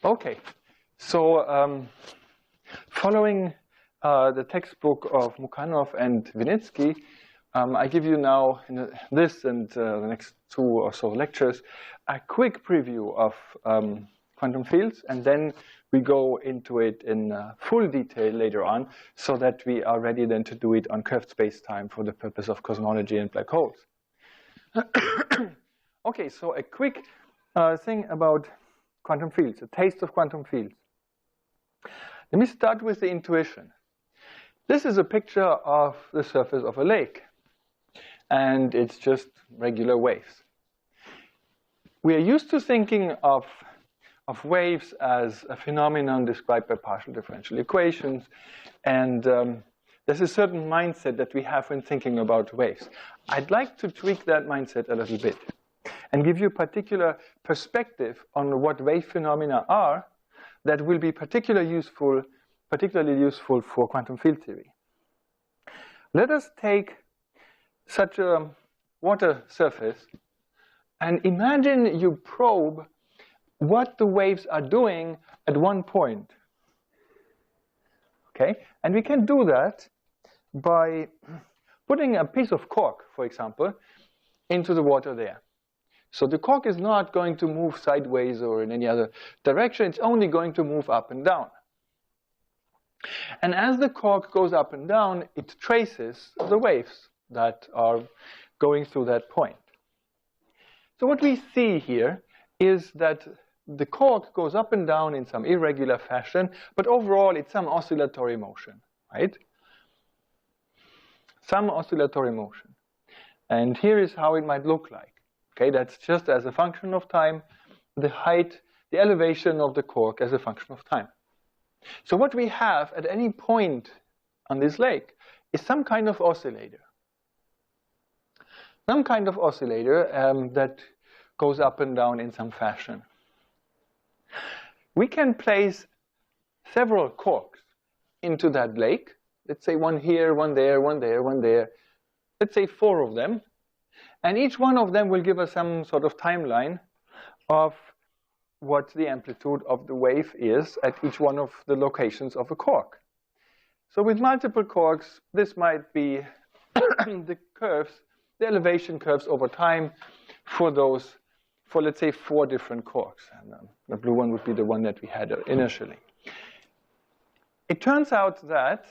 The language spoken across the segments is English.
Okay, so following the textbook of Mukhanov and Vinitsky, I give you now in this and the next 2 or so lectures a quick preview of quantum fields, and then we go into it in full detail later on, so that we are ready then to do it on curved space-time for the purpose of cosmology and black holes. Okay, so a quick thing about quantum fields, a taste of quantum fields. Let me start with the intuition. This is a picture of the surface of a lake, and it's just regular waves. We are used to thinking of waves as a phenomenon described by partial differential equations, and there's a certain mindset that we have when thinking about waves. I'd like to tweak that mindset a little bit and give you a particular perspective on what wave phenomena are that will be particularly useful for quantum field theory. Let us take such a water surface and imagine you probe what the waves are doing at one point. Okay, and we can do that by putting a piece of cork, for example, into the water there. So the cork is not going to move sideways or in any other direction, it's only going to move up and down. And as the cork goes up and down, it traces the waves that are going through that point. So what we see here is that the cork goes up and down in some irregular fashion, but overall it's some oscillatory motion, right? Some oscillatory motion. And here is how it might look like. Okay, that's just as a function of time, the height, the elevation of the cork as a function of time. So what we have at any point on this lake is some kind of oscillator. Some kind of oscillator that goes up and down in some fashion. We can place several corks into that lake. Let's say one here, one there, one there, one there. Let's say 4 of them. And each one of them will give us some sort of timeline of what the amplitude of the wave is at each one of the locations of a cork. So with multiple corks, this might be the curves, the elevation curves over time for let's say 4 different corks. And the blue one would be the one that we had initially. It turns out that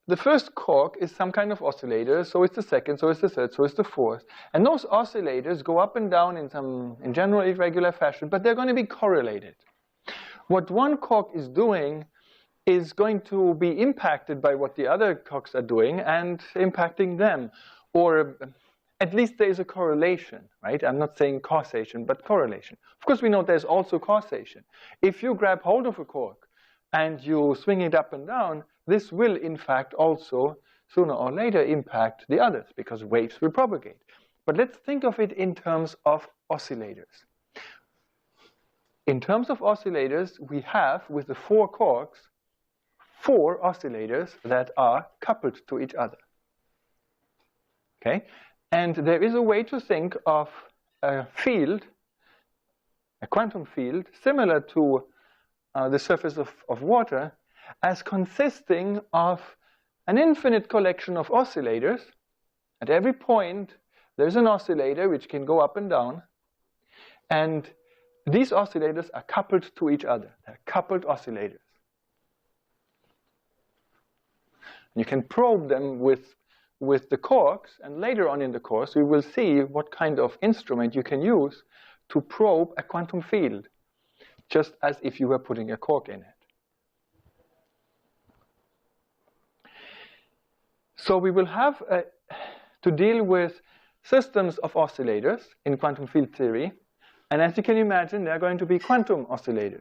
the first cork is some kind of oscillator, so it's the second, so it's the third, so it's the fourth. And those oscillators go up and down in general irregular fashion, but they're going to be correlated. What one cork is doing is going to be impacted by what the other corks are doing and impacting them. Or at least there is a correlation, right? I'm not saying causation, but correlation. Of course, we know there's also causation. If you grab hold of a cork and you swing it up and down, this will, in fact, also, sooner or later, impact the others, because waves will propagate. But let's think of it in terms of oscillators. In terms of oscillators, we have, with the 4 corks, 4 oscillators that are coupled to each other. Okay? And there is a way to think of a field, a quantum field, similar to the surface of water, as consisting of an infinite collection of oscillators. At every point, there's an oscillator which can go up and down. And these oscillators are coupled to each other. They're coupled oscillators. You can probe them with the corks, and later on in the course, we will see what kind of instrument you can use to probe a quantum field, just as if you were putting a cork in it. So we will have to deal with systems of oscillators in quantum field theory, and as you can imagine, they're going to be quantum oscillators.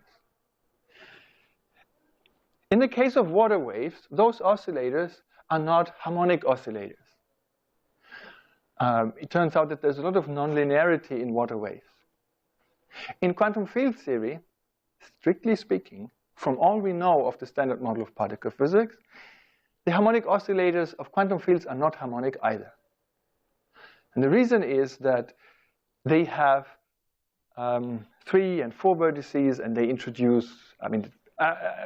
In the case of water waves, those oscillators are not harmonic oscillators. It turns out that there's a lot of nonlinearity in water waves. In quantum field theory, strictly speaking, from all we know of the standard model of particle physics, the harmonic oscillators of quantum fields are not harmonic either. And the reason is that they have 3 and 4 vertices, and they introduce,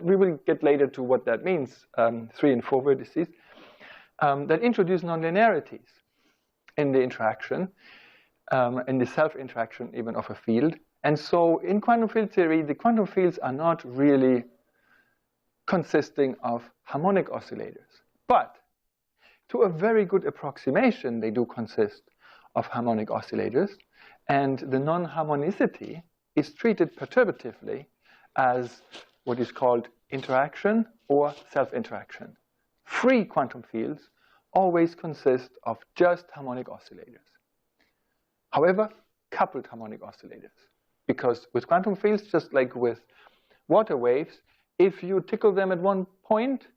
we will get later to what that means, 3 and 4 vertices, that introduce nonlinearities in the interaction, in the self-interaction even of a field. And so in quantum field theory, the quantum fields are not really consisting of harmonic oscillators. But to a very good approximation, they do consist of harmonic oscillators. And the non-harmonicity is treated perturbatively as what is called interaction or self-interaction. Free quantum fields always consist of just harmonic oscillators. However, coupled harmonic oscillators. Because with quantum fields, just like with water waves, if you tickle them at one point,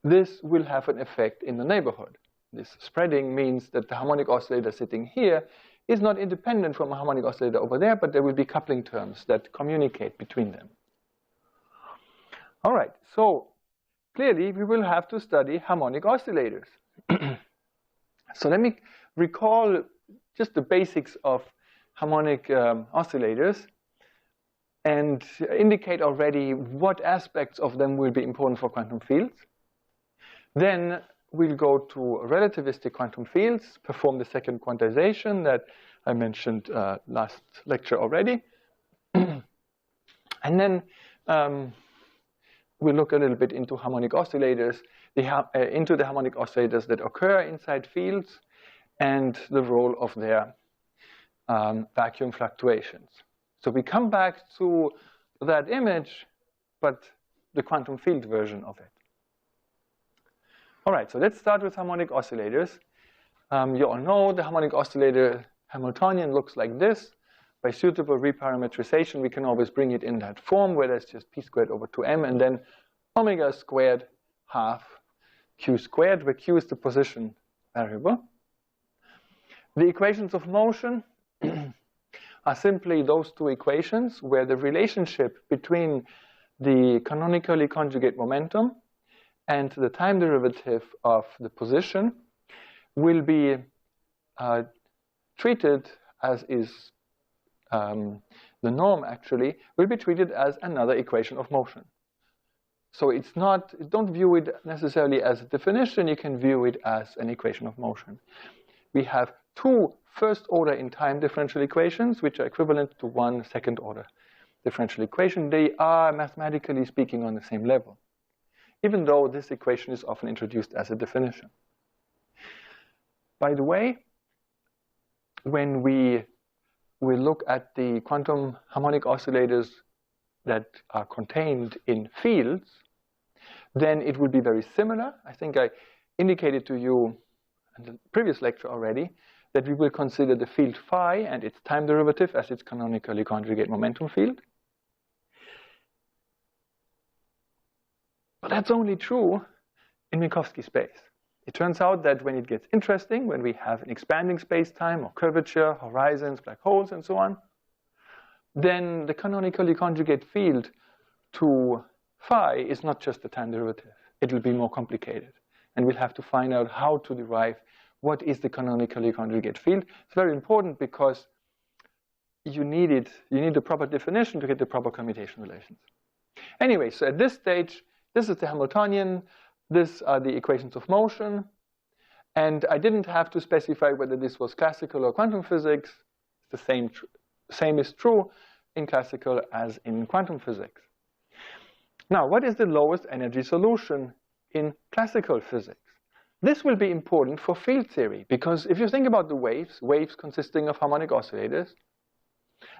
this will have an effect in the neighborhood. This spreading means that the harmonic oscillator sitting here is not independent from a harmonic oscillator over there, but there will be coupling terms that communicate between them. All right, so clearly we will have to study harmonic oscillators. So let me recall just the basics of harmonic oscillators and indicate already what aspects of them will be important for quantum fields. Then we'll go to relativistic quantum fields, perform the second quantization that I mentioned last lecture already. And then we'll look a little bit into harmonic oscillators, into the harmonic oscillators that occur inside fields and the role of their vacuum fluctuations. So we come back to that image, but the quantum field version of it. All right, so let's start with harmonic oscillators. You all know the harmonic oscillator Hamiltonian looks like this. By suitable reparametrization, we can always bring it in that form where there's just p squared over 2m and then omega squared half q squared, where q is the position variable. The equations of motion are simply those two equations where the relationship between the canonically conjugate momentum and the time derivative of the position will be treated as is the norm actually, will be treated as another equation of motion. So it's not, don't view it necessarily as a definition, you can view it as an equation of motion. We have two first order in time differential equations which are equivalent to one second order differential equation. They are mathematically speaking on the same level, even though this equation is often introduced as a definition. By the way, when we look at the quantum harmonic oscillators that are contained in fields, then it will be very similar. I think I indicated to you in the previous lecture already that we will consider the field phi and its time derivative as its canonically conjugate momentum field. But that's only true in Minkowski space. It turns out that when it gets interesting, when we have an expanding space-time or curvature, horizons, black holes, and so on, then the canonically conjugate field to phi is not just the time derivative. It will be more complicated. And we'll have to find out how to derive what is the canonically conjugate field. It's very important because you need the proper definition to get the proper commutation relations. Anyway, so at this stage, this is the Hamiltonian. These are the equations of motion. And I didn't have to specify whether this was classical or quantum physics. The same is true in classical as in quantum physics. Now, what is the lowest energy solution in classical physics? This will be important for field theory, because if you think about the waves consisting of harmonic oscillators,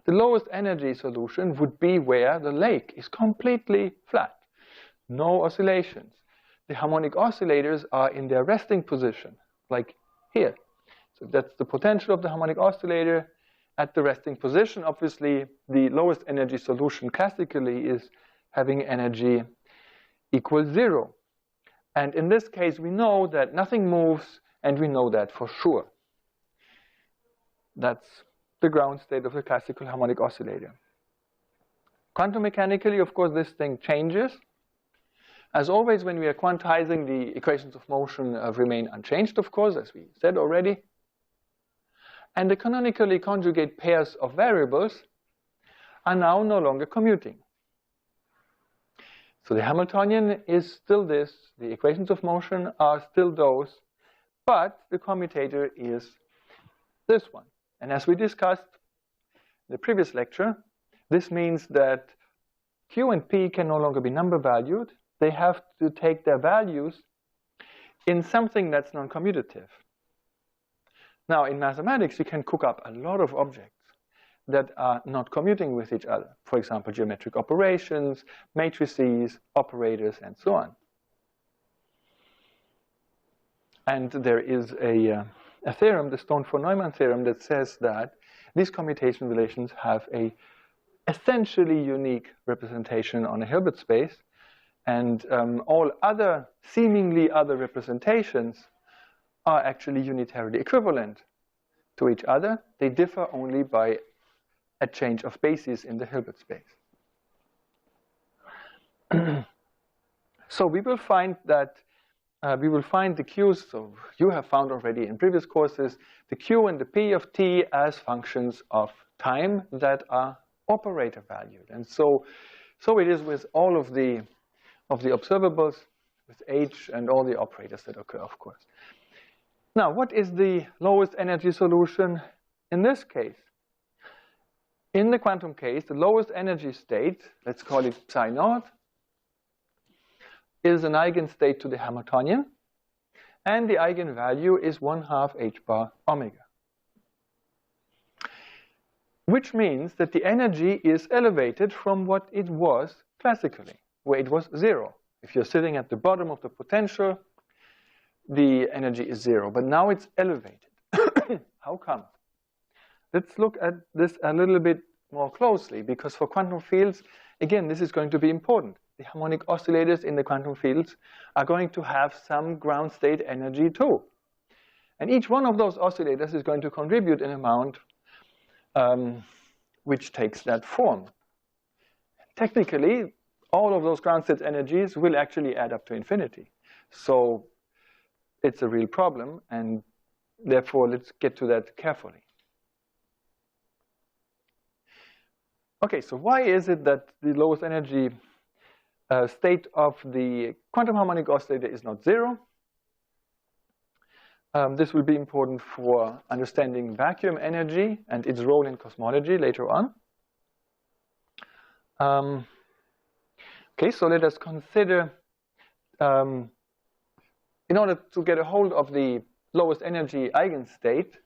the lowest energy solution would be where the lake is completely flat, no oscillations. The harmonic oscillators are in their resting position, like here. So that's the potential of the harmonic oscillator at the resting position. Obviously, the lowest energy solution classically is having energy equals 0. And in this case, we know that nothing moves, and we know that for sure. That's the ground state of the classical harmonic oscillator. Quantum mechanically, of course, this thing changes. As always, when we are quantizing, the equations of motion remain unchanged, of course, as we said already. And the canonically conjugate pairs of variables are now no longer commuting. So the Hamiltonian is still this, the equations of motion are still those, but the commutator is this one. And as we discussed in the previous lecture, this means that Q and P can no longer be number valued. They have to take their values in something that's non-commutative. Now, in mathematics, you can cook up a lot of objects that are not commuting with each other. For example, geometric operations, matrices, operators, and so on. And there is a theorem, the Stone-von-Neumann theorem, that says that these commutation relations have a essentially unique representation on a Hilbert space, and all other, seemingly other representations are actually unitarily equivalent to each other. They differ only by a change of basis in the Hilbert space. So we will find that the Q's, so you have found already in previous courses, the Q and the P of T as functions of time that are operator valued. And so it is with all of the observables, with H and all the operators that occur, of course. Now, what is the lowest energy solution in this case? In the quantum case, the lowest energy state, let's call it psi naught, is an eigenstate to the Hamiltonian, and the eigenvalue is 1/2 h bar omega. Which means that the energy is elevated from what it was classically, where it was 0. If you're sitting at the bottom of the potential, the energy is 0, but now it's elevated. How come? Let's look at this a little bit more closely, because for quantum fields, again, this is going to be important. The harmonic oscillators in the quantum fields are going to have some ground state energy too. And each one of those oscillators is going to contribute an amount which takes that form. Technically, all of those ground state energies will actually add up to infinity. So it's a real problem, and therefore let's get to that carefully. Okay, so why is it that the lowest energy state of the quantum harmonic oscillator is not 0? This will be important for understanding vacuum energy and its role in cosmology later on. Okay, so let us consider, in order to get a hold of the lowest energy eigenstate,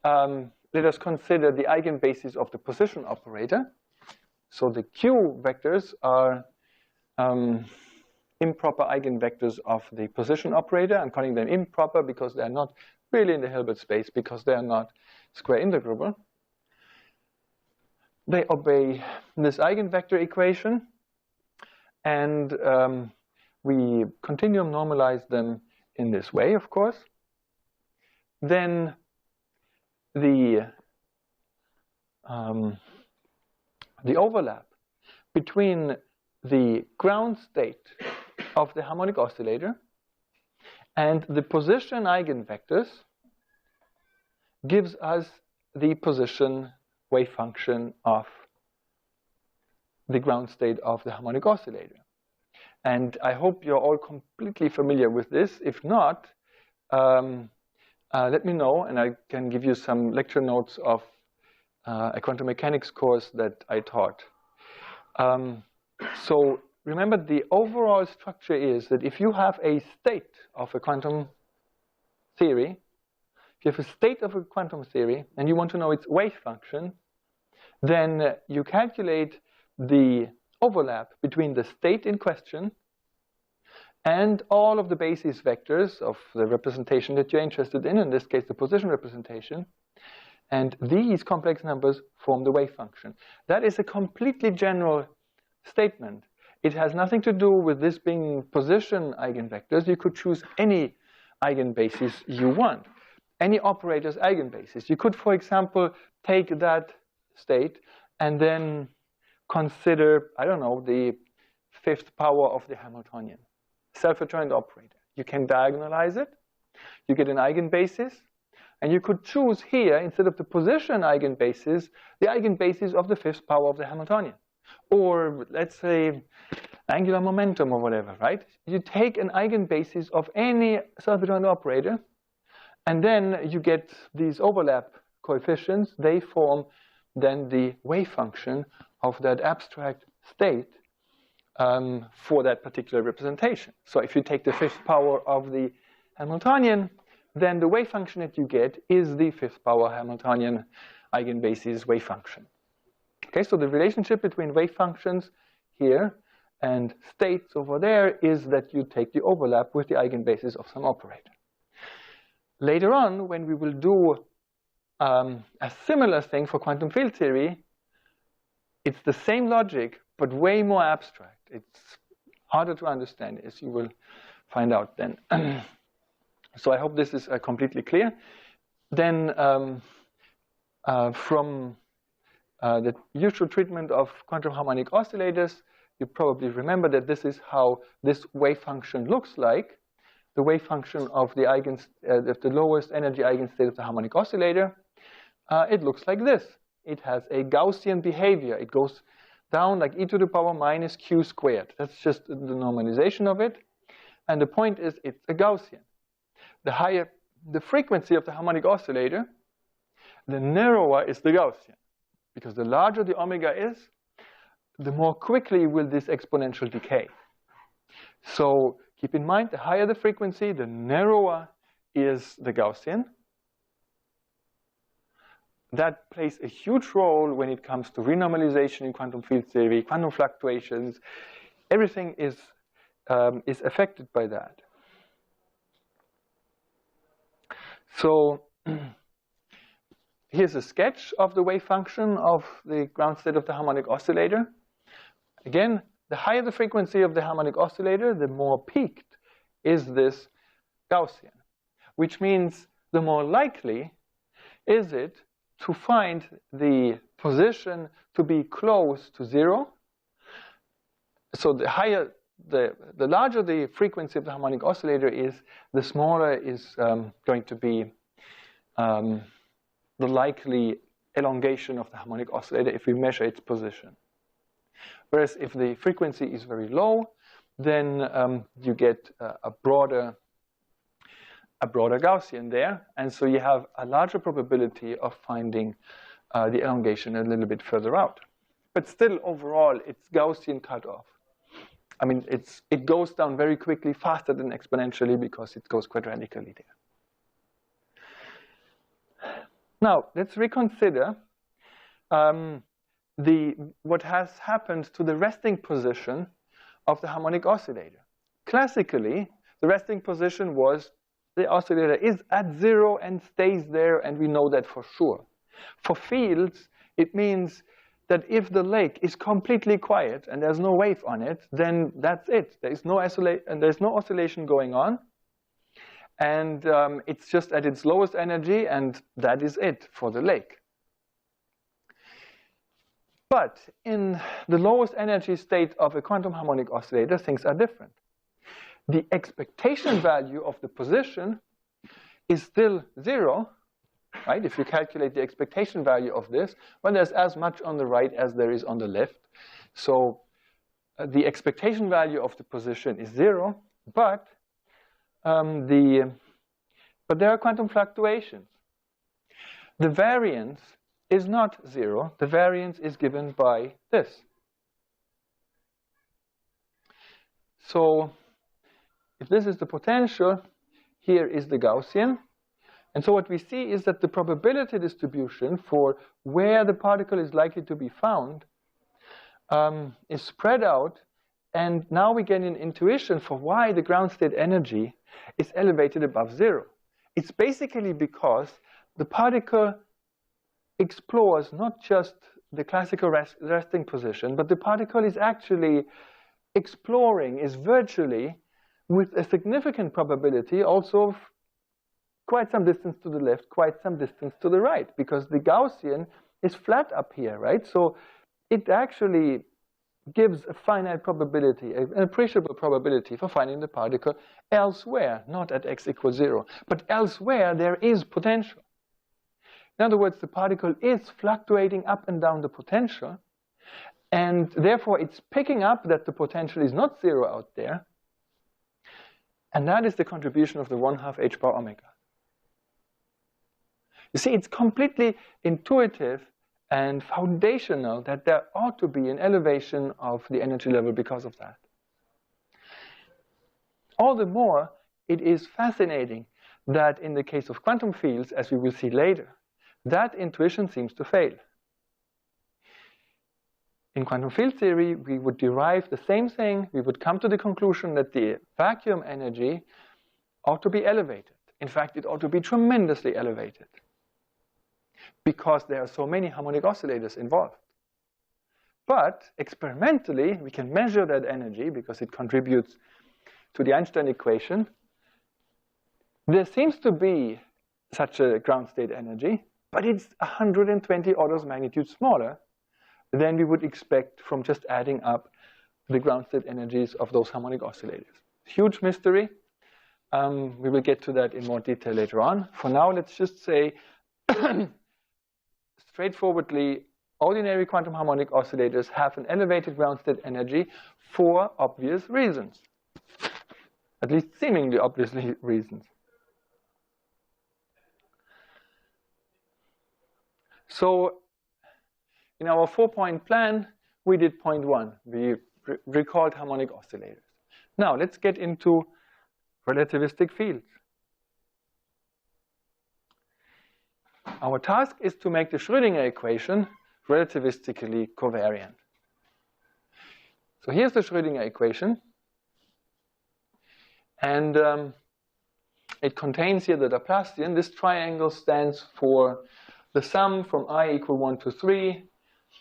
let us consider the eigenbasis of the position operator. So the Q vectors are improper eigenvectors of the position operator. I'm calling them improper because they're not really in the Hilbert space, because they're not square integrable. They obey this eigenvector equation, and we continuum normalize them in this way, of course. Then the overlap between the ground state of the harmonic oscillator and the position eigenvectors gives us the position wave function of the ground state of the harmonic oscillator. And I hope you're all completely familiar with this. If not, let me know, and I can give you some lecture notes of a quantum mechanics course that I taught. So remember, the overall structure is that if you have a state of a quantum theory, if you have a state of a quantum theory and you want to know its wave function, then you calculate the overlap between the state in question and all of the basis vectors of the representation that you're interested in this case the position representation, and these complex numbers form the wave function. That is a completely general statement. It has nothing to do with this being position eigenvectors. You could choose any eigenbasis you want, any operator's eigenbasis. You could, for example, take that state and then consider, I don't know, the fifth power of the Hamiltonian, self-adjoint operator. You can diagonalize it. You get an eigenbasis. And you could choose here, instead of the position eigenbasis, the eigenbasis of the fifth power of the Hamiltonian. Or let's say angular momentum or whatever, right? You take an eigenbasis of any self-adjoint operator, and then you get these overlap coefficients. They form then the wave function of that abstract state for that particular representation. So if you take the fifth power of the Hamiltonian, then the wave function that you get is the fifth power Hamiltonian eigenbasis wave function. Okay, so the relationship between wave functions here and states over there is that you take the overlap with the eigenbasis of some operator. Later on, when we will do a similar thing for quantum field theory, it's the same logic, but way more abstract. It's harder to understand, as you will find out then. So I hope this is completely clear. Then from the usual treatment of quantum harmonic oscillators, you probably remember that this is how this wave function looks like. The wave function of the lowest energy eigenstate of the harmonic oscillator. It looks like this. It has a Gaussian behavior. It goes down like e to the power minus q squared. That's just the normalization of it. And the point is, it's a Gaussian. The higher the frequency of the harmonic oscillator, the narrower is the Gaussian. Because the larger the omega is, the more quickly will this exponential decay. So keep in mind, the higher the frequency, the narrower is the Gaussian. That plays a huge role when it comes to renormalization in quantum field theory, quantum fluctuations. Everything is affected by that. So here's a sketch of the wave function of the ground state of the harmonic oscillator. Again, the higher the frequency of the harmonic oscillator, the more peaked is this Gaussian, which means the more likely is it to find the position to be close to zero. So the larger the frequency of the harmonic oscillator is, the smaller is going to be the likely elongation of the harmonic oscillator if we measure its position. Whereas if the frequency is very low, then you get a broader Gaussian there, and so you have a larger probability of finding the elongation a little bit further out. But still, overall, it's Gaussian cutoff. I mean, it goes down very quickly, faster than exponentially, because it goes quadratically there. Now, let's reconsider what has happened to the resting position of the harmonic oscillator. Classically, the resting position was the oscillator is at zero and stays there, and we know that for sure. For fields, it means that if the lake is completely quiet and there's no wave on it, then that's it. There's no oscillation going on, and it's just at its lowest energy, and that is it for the lake. But in the lowest energy state of a quantum harmonic oscillator, things are different. The expectation value of the position is still zero, right? If you calculate the expectation value of this, well, there's as much on the right as there is on the left. So the expectation value of the position is zero, but there are quantum fluctuations. The variance is not zero. The variance is given by this. So if this is the potential, here is the Gaussian. And so what we see is that the probability distribution for where the particle is likely to be found is spread out. And now we get an intuition for why the ground state energy is elevated above zero. It's basically because the particle explores not just the classical resting position, but the particle is actually exploring, is virtually, with a significant probability, also quite some distance to the left, quite some distance to the right, because the Gaussian is flat up here, right? So it actually gives a finite probability, an appreciable probability for finding the particle elsewhere, not at x equals 0. But elsewhere, there is potential. In other words, the particle is fluctuating up and down the potential, and therefore it's picking up that the potential is not zero out there, and that is the contribution of the 1/2 h bar omega. You see, it's completely intuitive and foundational that there ought to be an elevation of the energy level because of that. All the more, it is fascinating that in the case of quantum fields, as we will see later, that intuition seems to fail. In quantum field theory, we would derive the same thing. We would come to the conclusion that the vacuum energy ought to be elevated. In fact, it ought to be tremendously elevated, because there are so many harmonic oscillators involved. But experimentally, we can measure that energy because it contributes to the Einstein equation. There seems to be such a ground state energy, but it's 120 orders of magnitude smaller than we would expect from just adding up the ground state energies of those harmonic oscillators. Huge mystery. We will get to that in more detail later on. For now, let's just say straightforwardly, ordinary quantum harmonic oscillators have an elevated ground state energy for obvious reasons. At least seemingly obvious reasons. So in our 4-point plan, we did point 1. We recalled harmonic oscillators. Now let's get into relativistic fields. Our task is to make the Schrödinger equation relativistically covariant. So here's the Schrödinger equation. And it contains here the Laplacian. This triangle stands for the sum from I equal 1 to 3,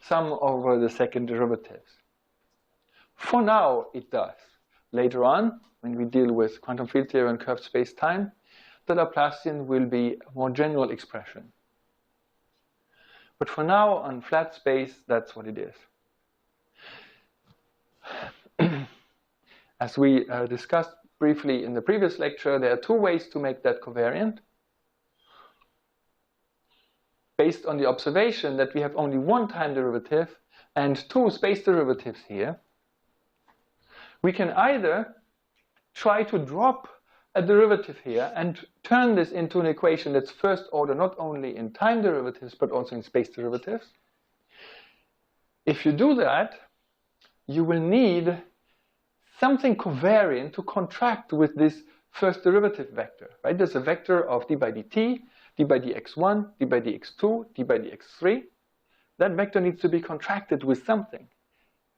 sum over the second derivatives. For now, it does. Later on, when we deal with quantum field theory and curved space-time, the Laplacian will be a more general expression. But for now, on flat space, that's what it is. As we discussed briefly in the previous lecture, there are 2 ways to make that covariant. Based on the observation that we have only 1 time derivative and 2 space derivatives here, we can either try to drop a derivative here and turn this into an equation that's first order not only in time derivatives but also in space derivatives. If you do that, you will need something covariant to contract with this first derivative vector, right? There's a vector of d by dt, d by dx1, d by dx2, d by dx3. That vector needs to be contracted with something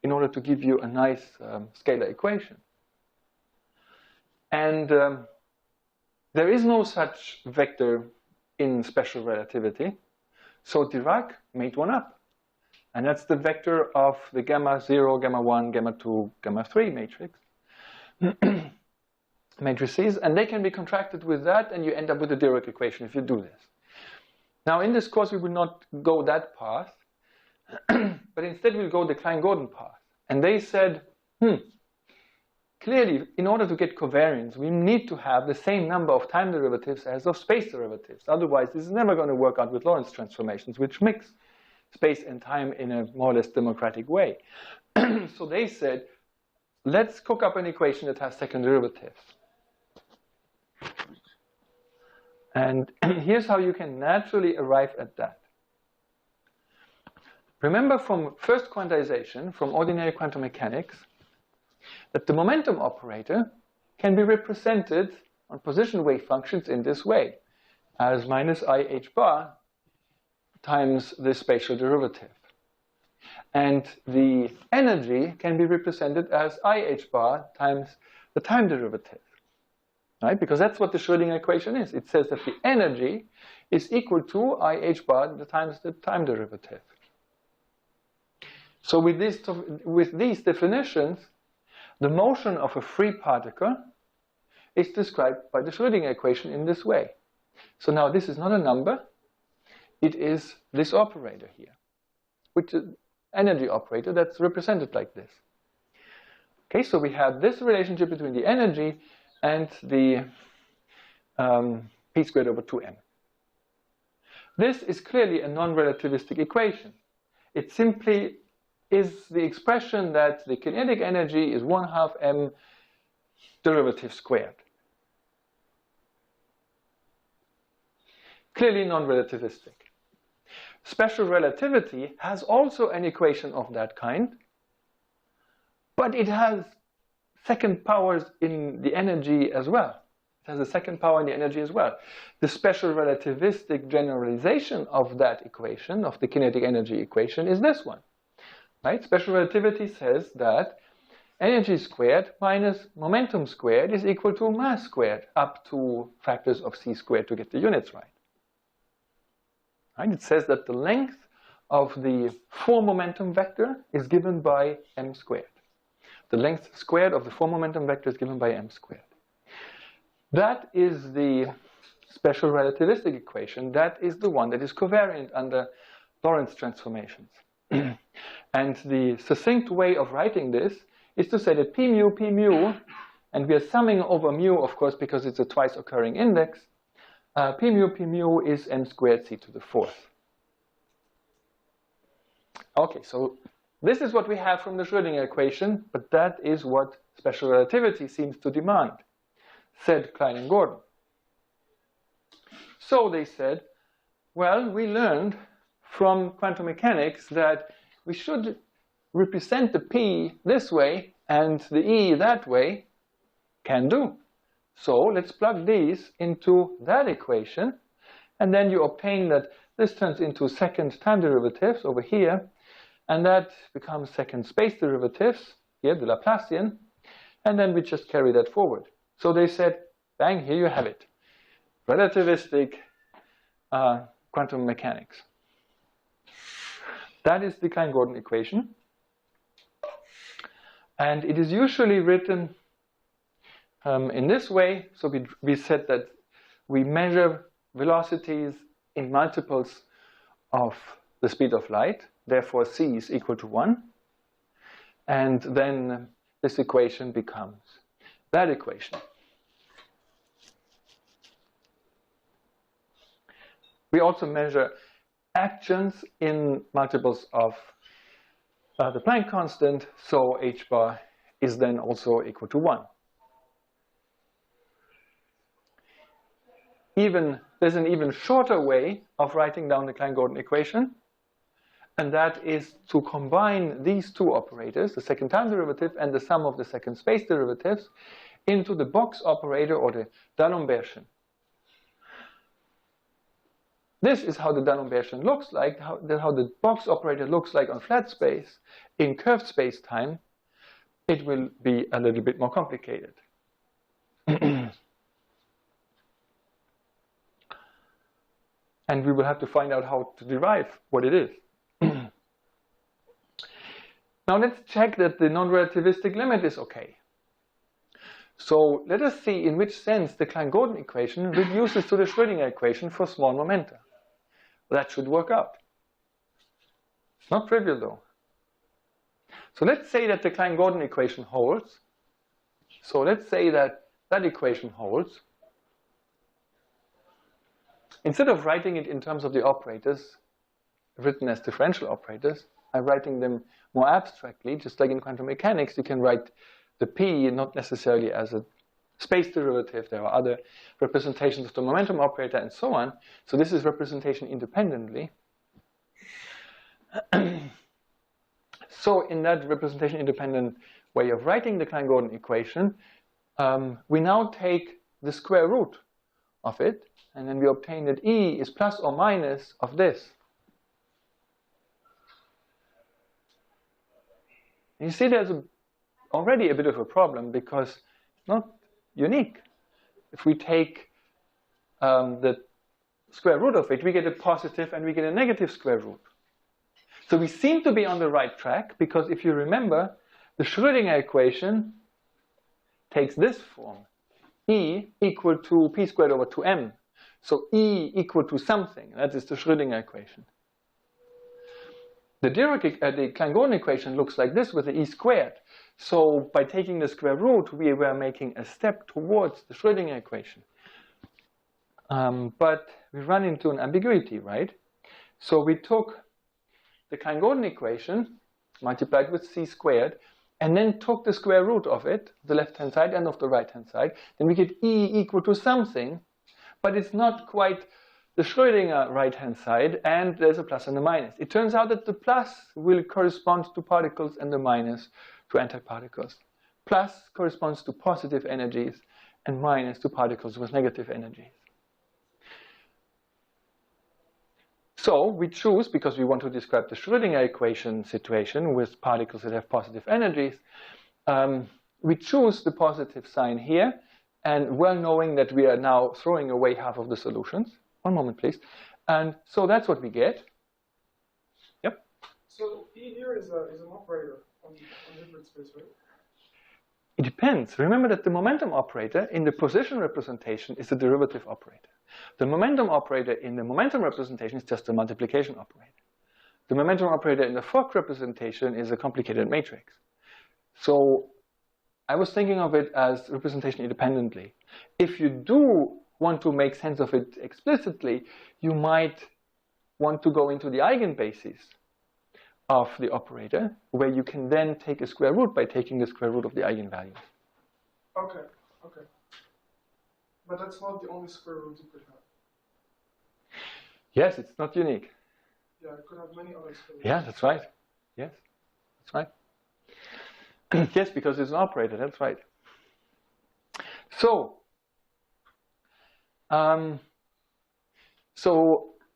in order to give you a nice scalar equation. And there is no such vector in special relativity, so Dirac made one up. And that's the vector of the gamma 0, gamma 1, gamma 2, gamma 3 matrix. Matrices, and they can be contracted with that, and you end up with a Dirac equation if you do this. Now, in this course, we will not go that path, but instead we'll go the Klein-Gordon path. And they said, clearly, in order to get covariance, we need to have the same number of time derivatives as of space derivatives. Otherwise, this is never going to work out with Lorentz transformations, which mix space and time in a more or less democratic way. So they said, let's cook up an equation that has second derivatives. And here's how you can naturally arrive at that. Remember from first quantization, from ordinary quantum mechanics, that the momentum operator can be represented on position wave functions in this way, as minus I h bar times the spatial derivative. And the energy can be represented as I h bar times the time derivative. Right? Because that's what the Schrödinger equation is. It says that the energy is equal to I h bar times the time derivative. So with these definitions, the motion of a free particle is described by the Schrödinger equation in this way. So now this is not a number, it is this operator here, which is energy operator that's represented like this. Okay, so we have this relationship between the energy and the p squared over 2m. This is clearly a non-relativistic equation. It simply is the expression that the kinetic energy is 1/2 m derivative squared. Clearly non-relativistic. Special relativity has also an equation of that kind, but it has second powers in the energy as well. It has a second power in the energy as well. The special relativistic generalization of that equation, of the kinetic energy equation, is this one. Right? Special relativity says that energy squared minus momentum squared is equal to mass squared, up to factors of c squared to get the units right. Right? It says that the length of the 4 momentum vector is given by m squared. The length squared of the 4 momentum vector is given by m squared. That is the special relativistic equation. That is the one that is covariant under Lorentz transformations. And the succinct way of writing this is to say that p mu, and we are summing over mu, of course, because it's a twice occurring index, p mu is m squared c to the 4th. Okay, so this is what we have from the Schrödinger equation, but that is what special relativity seems to demand, said Klein and Gordon. So they said, well, we learned from quantum mechanics that we should represent the p this way and the e that way. Can do. So let's plug these into that equation, and then you obtain that this turns into second time derivatives over here, and that becomes second space derivatives, here the Laplacian, and then we just carry that forward. So they said, bang, here you have it. Relativistic quantum mechanics. That is the Klein-Gordon equation. And it is usually written in this way. So we said that we measure velocities in multiples of the speed of light. Therefore, c is equal to 1. And then this equation becomes that equation. We also measure actions in multiples of the Planck constant, so h bar is then also equal to 1. There's an even shorter way of writing down the Klein-Gordon equation, and that is to combine these two operators, the second time derivative and the sum of the second space derivatives, into the box operator or the D'Alembert. This is how the D'Alembert looks like, how the box operator looks like on flat space. In curved space-time, it will be a little bit more complicated. And we will have to find out how to derive what it is. Now let's check that the non-relativistic limit is okay. So let us see in which sense the Klein-Gordon equation reduces to the Schrödinger equation for small momenta. That should work out. It's not trivial though. So let's say that the Klein-Gordon equation holds. So let's say that that equation holds. Instead of writing it in terms of the operators, written as differential operators, I'm writing them more abstractly. Just like in quantum mechanics, you can write the p not necessarily as a space derivative. There are other representations of the momentum operator and so on. So this is representation independently. So in that representation independent way of writing the Klein-Gordon equation, we now take the square root of it, and then we obtain that E is plus or minus of this. You see there's already a bit of a problem because it's not unique. If we take the square root of it, we get a positive and we get a negative square root. So we seem to be on the right track because if you remember, the Schrödinger equation takes this form. E equal to p squared over 2m. So E equal to something. That is the Schrödinger equation. The Klein-Gordon equation looks like this with the E squared. So by taking the square root, we were making a step towards the Schrödinger equation. But we run into an ambiguity, right? So we took the Klein-Gordon equation, multiplied with c squared, and then took the square root of it, the left-hand side and of the right-hand side. Then we get E equal to something, but it's not quite the Schrödinger right-hand side, and there's a plus and a minus. It turns out that the plus will correspond to particles and the minus to antiparticles. Plus corresponds to positive energies, and minus to particles with negative energies. So we choose, because we want to describe the Schrödinger equation situation with particles that have positive energies, we choose the positive sign here, and well knowing that we are now throwing away half of the solutions. One moment, please. And so that's what we get. Yep. So P here is an operator on Hilbert space, right? It depends. Remember that the momentum operator in the position representation is a derivative operator. The momentum operator in the momentum representation is just a multiplication operator. The momentum operator in the Fock representation is a complicated matrix. So I was thinking of it as representation independently. If you do want to make sense of it explicitly, you might want to go into the eigenbasis of the operator, where you can then take a square root by taking the square root of the eigenvalue. Okay, okay. But that's not the only square root you could have. Yes, it's not unique. Yeah, it could have many other square roots. Yeah, that's right. Yes, that's right. Yes, because it's an operator, that's right. So,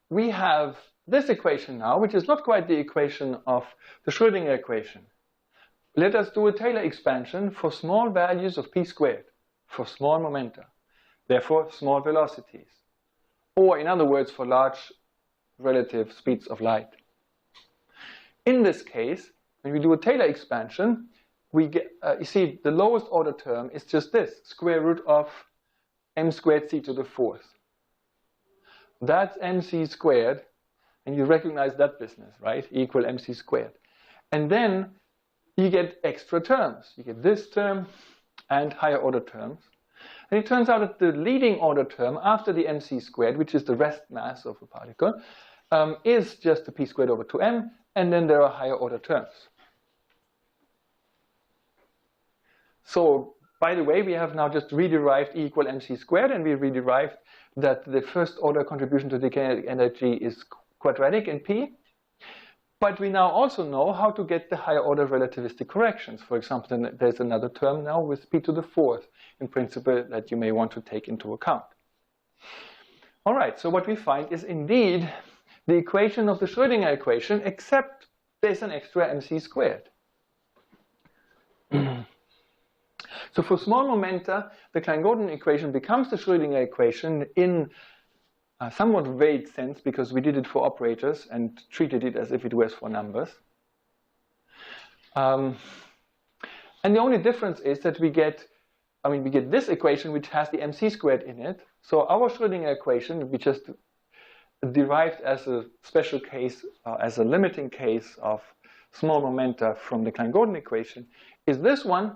we have this equation now, which is not quite the equation of the Schrödinger equation. Let us do a Taylor expansion for small values of p squared, for small momenta, therefore small velocities, or in other words, for large relative speeds of light. In this case, when we do a Taylor expansion, we get, you see, the lowest order term is just this, square root of m squared c to the fourth. That's mc squared, and you recognize that business, right? Equal mc squared. And then you get extra terms. You get this term and higher order terms. And it turns out that the leading order term after the mc squared, which is the rest mass of a particle, is just the p squared over 2m, and then there are higher order terms. So, by the way, we have now just rederived E equal mc squared, and we rederived that the first order contribution to the kinetic energy is quadratic in p. But we now also know how to get the higher order relativistic corrections. For example, there's another term now with p to the fourth in principle that you may want to take into account. All right, so what we find is indeed the equation of the Schrödinger equation, except there's an extra mc squared. So for small momenta, the Klein-Gordon equation becomes the Schrödinger equation in a somewhat vague sense, because we did it for operators and treated it as if it was for numbers. And the only difference is that we get this equation which has the mc squared in it. So our Schrödinger equation, we just derived as a special case, as a limiting case of small momenta from the Klein-Gordon equation, is this one.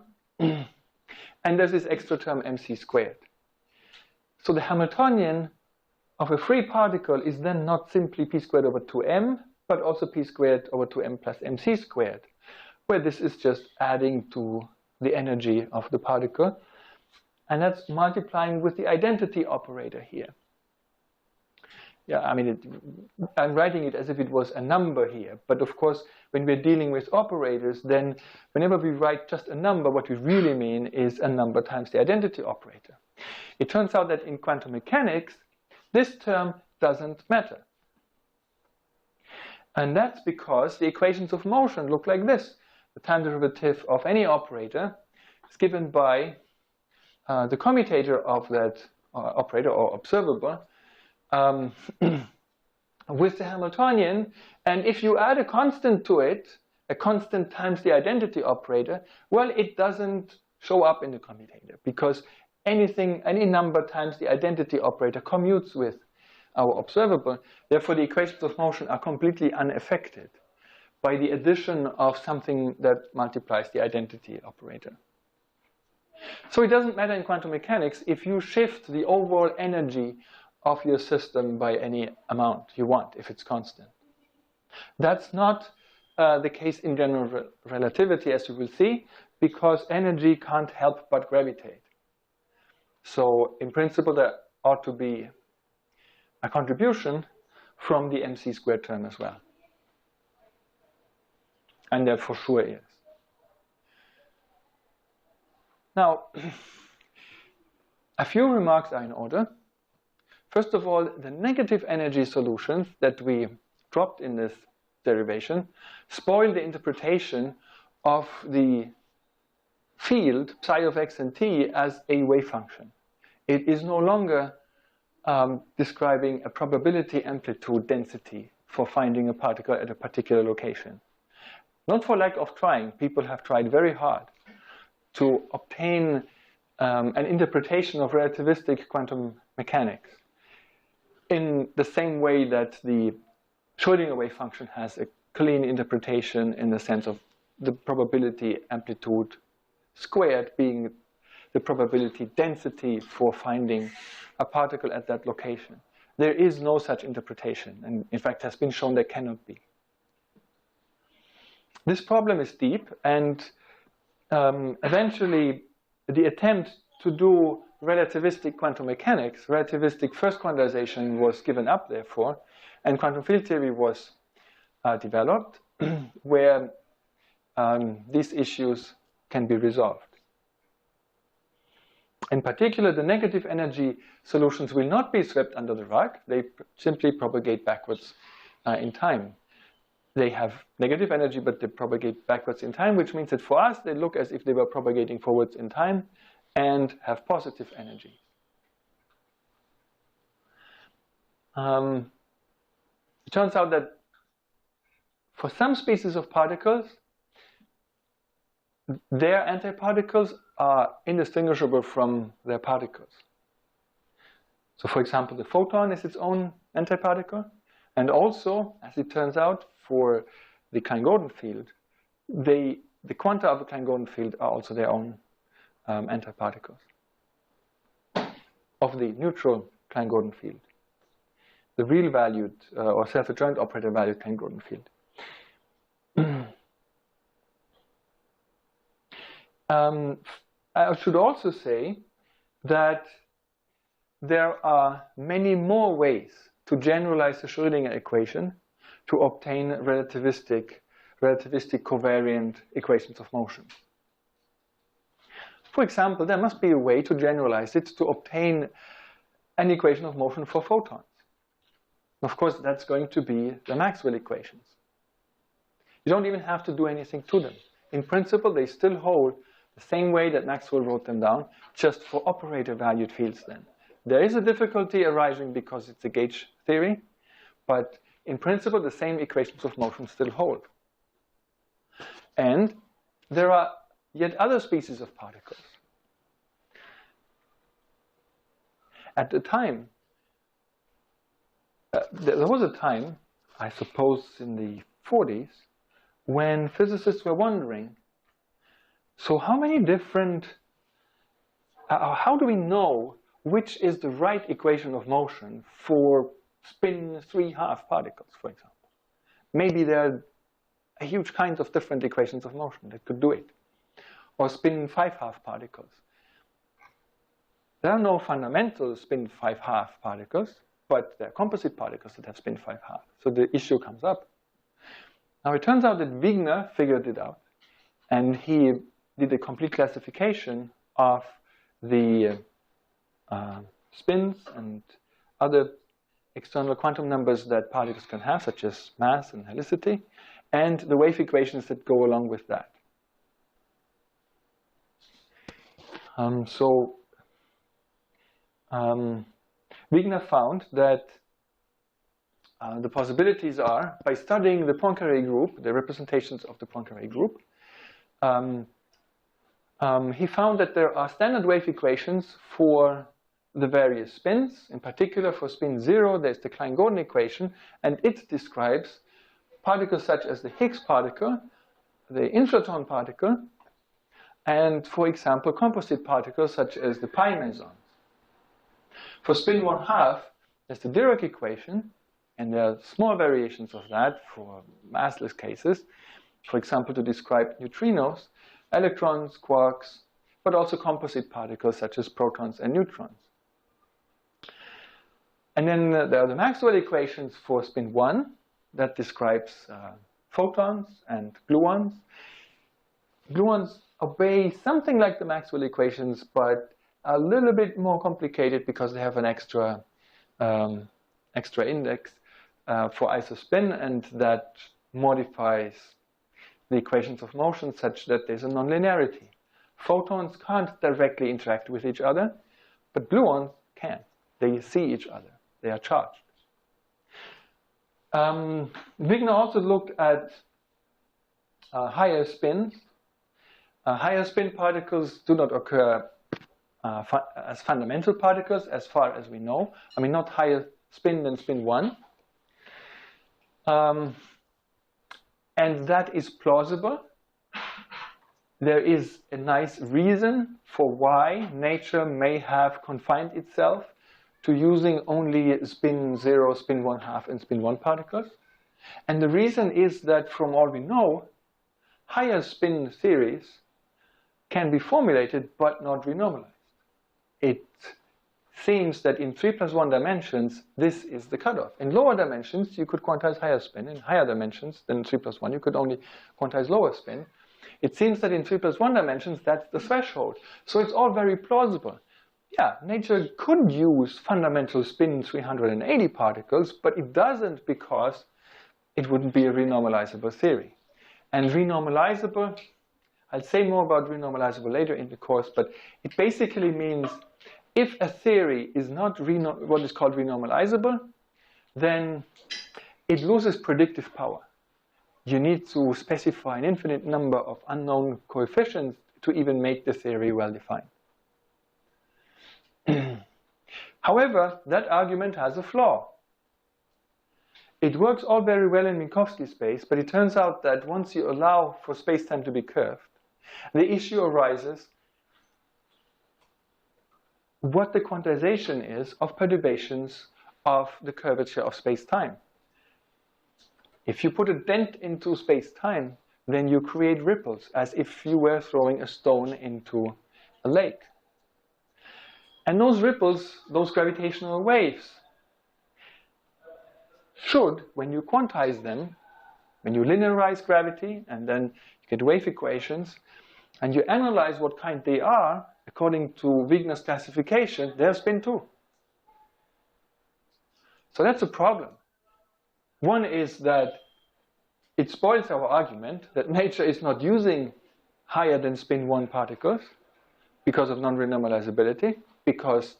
And there's this extra term mc squared. So the Hamiltonian of a free particle is then not simply p squared over 2m, but also p squared over 2m plus mc squared, where this is just adding to the energy of the particle. And that's multiplying with the identity operator here. Yeah, I mean, I'm writing it as if it was a number here. But of course, when we're dealing with operators, then whenever we write just a number, what we really mean is a number times the identity operator. It turns out that in quantum mechanics, this term doesn't matter. And that's because the equations of motion look like this. The time derivative of any operator is given by the commutator of that operator, or observable, with the Hamiltonian, and if you add a constant to it, a constant times the identity operator, well, it doesn't show up in the commutator, because any number times the identity operator commutes with our observable. Therefore, the equations of motion are completely unaffected by the addition of something that multiplies the identity operator. So it doesn't matter in quantum mechanics if you shift the overall energy of your system by any amount you want, if it's constant. That's not the case in general relativity, as you will see, because energy can't help but gravitate. So in principle, there ought to be a contribution from the mc squared term as well. And there for sure is. Now, a few remarks are in order. First of all, the negative energy solutions that we dropped in this derivation spoil the interpretation of the field psi of x and t as a wave function. It is no longer describing a probability amplitude density for finding a particle at a particular location. Not for lack of trying. People have tried very hard to obtain an interpretation of relativistic quantum mechanics in the same way that the Schrödinger wave function has a clean interpretation in the sense of the probability amplitude squared being the probability density for finding a particle at that location. There is no such interpretation, and in fact has been shown there cannot be. This problem is deep, and eventually the attempt to do relativistic quantum mechanics, relativistic first quantization, was given up therefore, and quantum field theory was developed where these issues can be resolved. In particular, the negative energy solutions will not be swept under the rug. They simply propagate backwards in time. They have negative energy, but they propagate backwards in time, which means that for us, they look as if they were propagating forwards in time and have positive energy. It turns out that for some species of particles, their antiparticles are indistinguishable from their particles. So for example, the photon is its own antiparticle, and also, as it turns out, for the Klein-Gordon field, the quanta of the Klein-Gordon field are also their own antiparticles of the neutral Klein-Gordon field, the real valued or self-adjoint operator valued Klein-Gordon field. I should also say that there are many more ways to generalize the Schrödinger equation to obtain relativistic covariant equations of motion. For example, there must be a way to generalize it to obtain an equation of motion for photons. Of course, that's going to be the Maxwell equations. You don't even have to do anything to them. In principle, they still hold the same way that Maxwell wrote them down, just for operator-valued fields then. There is a difficulty arising because it's a gauge theory, but in principle, the same equations of motion still hold. And there are yet other species of particles. At the time, there was a time, I suppose in the 40s, when physicists were wondering, so how many different, how do we know which is the right equation of motion for spin 3/2 particles, for example? Maybe there are a huge kinds of different equations of motion that could do it. Or spin 5/2 particles. There are no fundamental spin 5/2 particles, but there are composite particles that have spin 5/2. So the issue comes up. Now it turns out that Wigner figured it out, and he did a complete classification of the spins and other external quantum numbers that particles can have, such as mass and helicity, and the wave equations that go along with that. Wigner found that the possibilities are, by studying the Poincaré group, the representations of the Poincaré group, he found that there are standard wave equations for the various spins. In particular, for spin 0, there's the Klein-Gordon equation, and it describes particles such as the Higgs particle, the inflaton particle, and, for example, composite particles such as the pi mesons. For spin 1/2, There's the Dirac equation, and there are small variations of that for massless cases. For example, to describe neutrinos, electrons, quarks, but also composite particles such as protons and neutrons. And then there are the Maxwell equations for spin 1 that describes photons and gluons. Gluons obey something like the Maxwell equations, but a little bit more complicated because they have an extra index for isospin, and that modifies the equations of motion such that there's a nonlinearity. Photons can't directly interact with each other, but gluons can. They see each other. They are charged. We can also look at higher spins. Higher spin particles do not occur as fundamental particles as far as we know. I mean, not higher spin than spin 1. And that is plausible. There is a nice reason for why nature may have confined itself to using only spin 0, spin 1/2, and spin 1 particles. And the reason is that from all we know, higher spin theories can be formulated but not renormalized. It seems that in 3+1 dimensions, this is the cutoff. In lower dimensions, you could quantize higher spin. In higher dimensions than 3+1, you could only quantize lower spin. It seems that in 3+1 dimensions, that's the threshold. So it's all very plausible. Yeah, nature could use fundamental spin 380 particles, but it doesn't because it wouldn't be a renormalizable theory. And renormalizable, I'll say more about renormalizable later in the course, but it basically means if a theory is not what is called renormalizable, then it loses predictive power. You need to specify an infinite number of unknown coefficients to even make the theory well defined. However, that argument has a flaw. It works all very well in Minkowski space, but it turns out that once you allow for space-time to be curved, the issue arises what the quantization is of perturbations of the curvature of space-time. If you put a dent into space-time, then you create ripples as if you were throwing a stone into a lake. And those ripples, those gravitational waves, should, when you quantize them, when you linearize gravity, and then you get wave equations, and you analyze what kind they are, according to Wigner's classification, they're spin 2. So that's a problem. One is that it spoils our argument that nature is not using higher than spin 1 particles because of non-renormalizability, because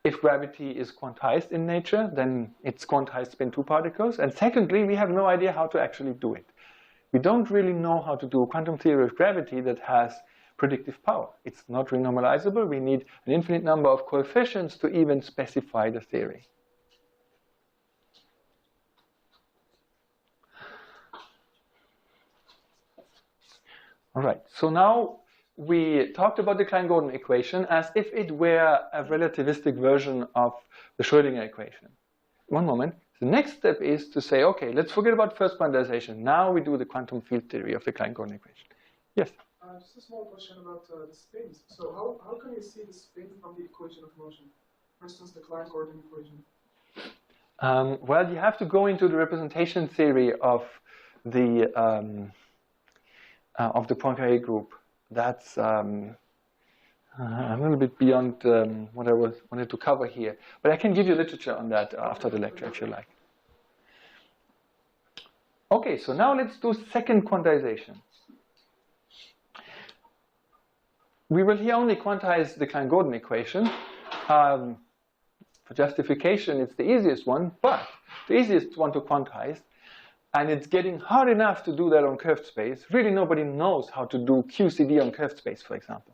if gravity is quantized in nature, then it's quantized spin 2 particles. And secondly, we have no idea how to actually do it. We don't really know how to do a quantum theory of gravity that has predictive power. It's not renormalizable. We need an infinite number of coefficients to even specify the theory. All right, so now we talked about the Klein-Gordon equation as if it were a relativistic version of the Schrödinger equation. One moment. The next step is to say, okay, let's forget about first quantization. Now we do the quantum field theory of the Klein-Gordon equation. Yes? Just a small question about the spins. So how can you see the spin from the equation of motion? For instance, the Klein-Gordon equation. Well, you have to go into the representation theory of the Poincare group. That's a little bit beyond what I wanted to cover here. But I can give you literature on that after the lecture if you like. Okay, so now let's do second quantization. We will here only quantize the Klein-Gordon equation. For justification, it's the easiest one, but the easiest one to quantize. And it's getting hard enough to do that on curved space. Really, nobody knows how to do QCD on curved space, for example.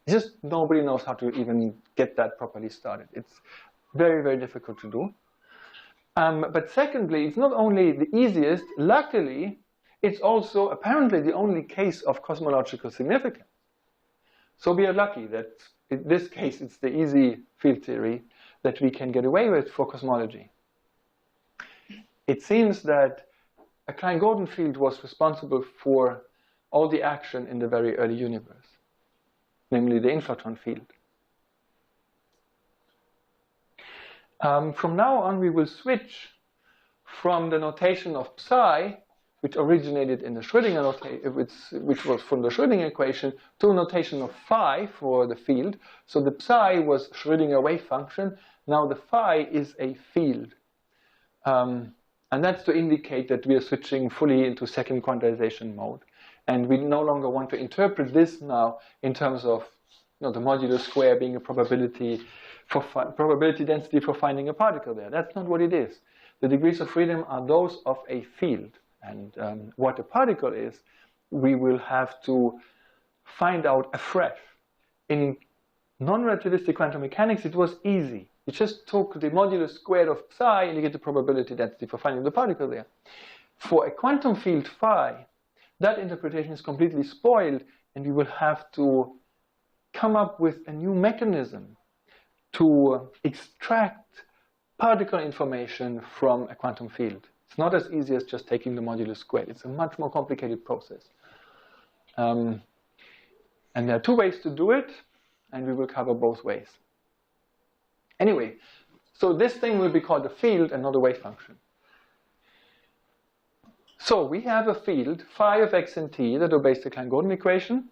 Just nobody knows how to even get that properly started. It's very, very difficult to do. But secondly, it's not only the easiest, luckily, it's also apparently the only case of cosmological significance. So we are lucky that in this case, it's the easy field theory that we can get away with for cosmology. It seems that a Klein-Gordon field was responsible for all the action in the very early universe, namely the inflaton field. From now on, we will switch from the notation of psi, which originated in the Schrödinger notation, which was from the Schrödinger equation, to a notation of phi for the field. So the psi was Schrödinger wave function. Now the phi is a field. And that's to indicate that we are switching fully into second quantization mode. And we no longer want to interpret this now in terms of the modular square being a probability density for finding a particle there. That's not what it is. The degrees of freedom are those of a field. And what a particle is, we will have to find out afresh. In non-relativistic quantum mechanics, it was easy. You just took the modulus squared of psi and you get the probability density for finding the particle there. For a quantum field phi, that interpretation is completely spoiled, and we will have to come up with a new mechanism to extract particle information from a quantum field. It's not as easy as just taking the modulus squared. It's a much more complicated process. And there are two ways to do it, and we will cover both ways. Anyway, so this thing will be called a field and not a wave function. So we have a field, phi of x and t, that obeys the Klein-Gordon equation.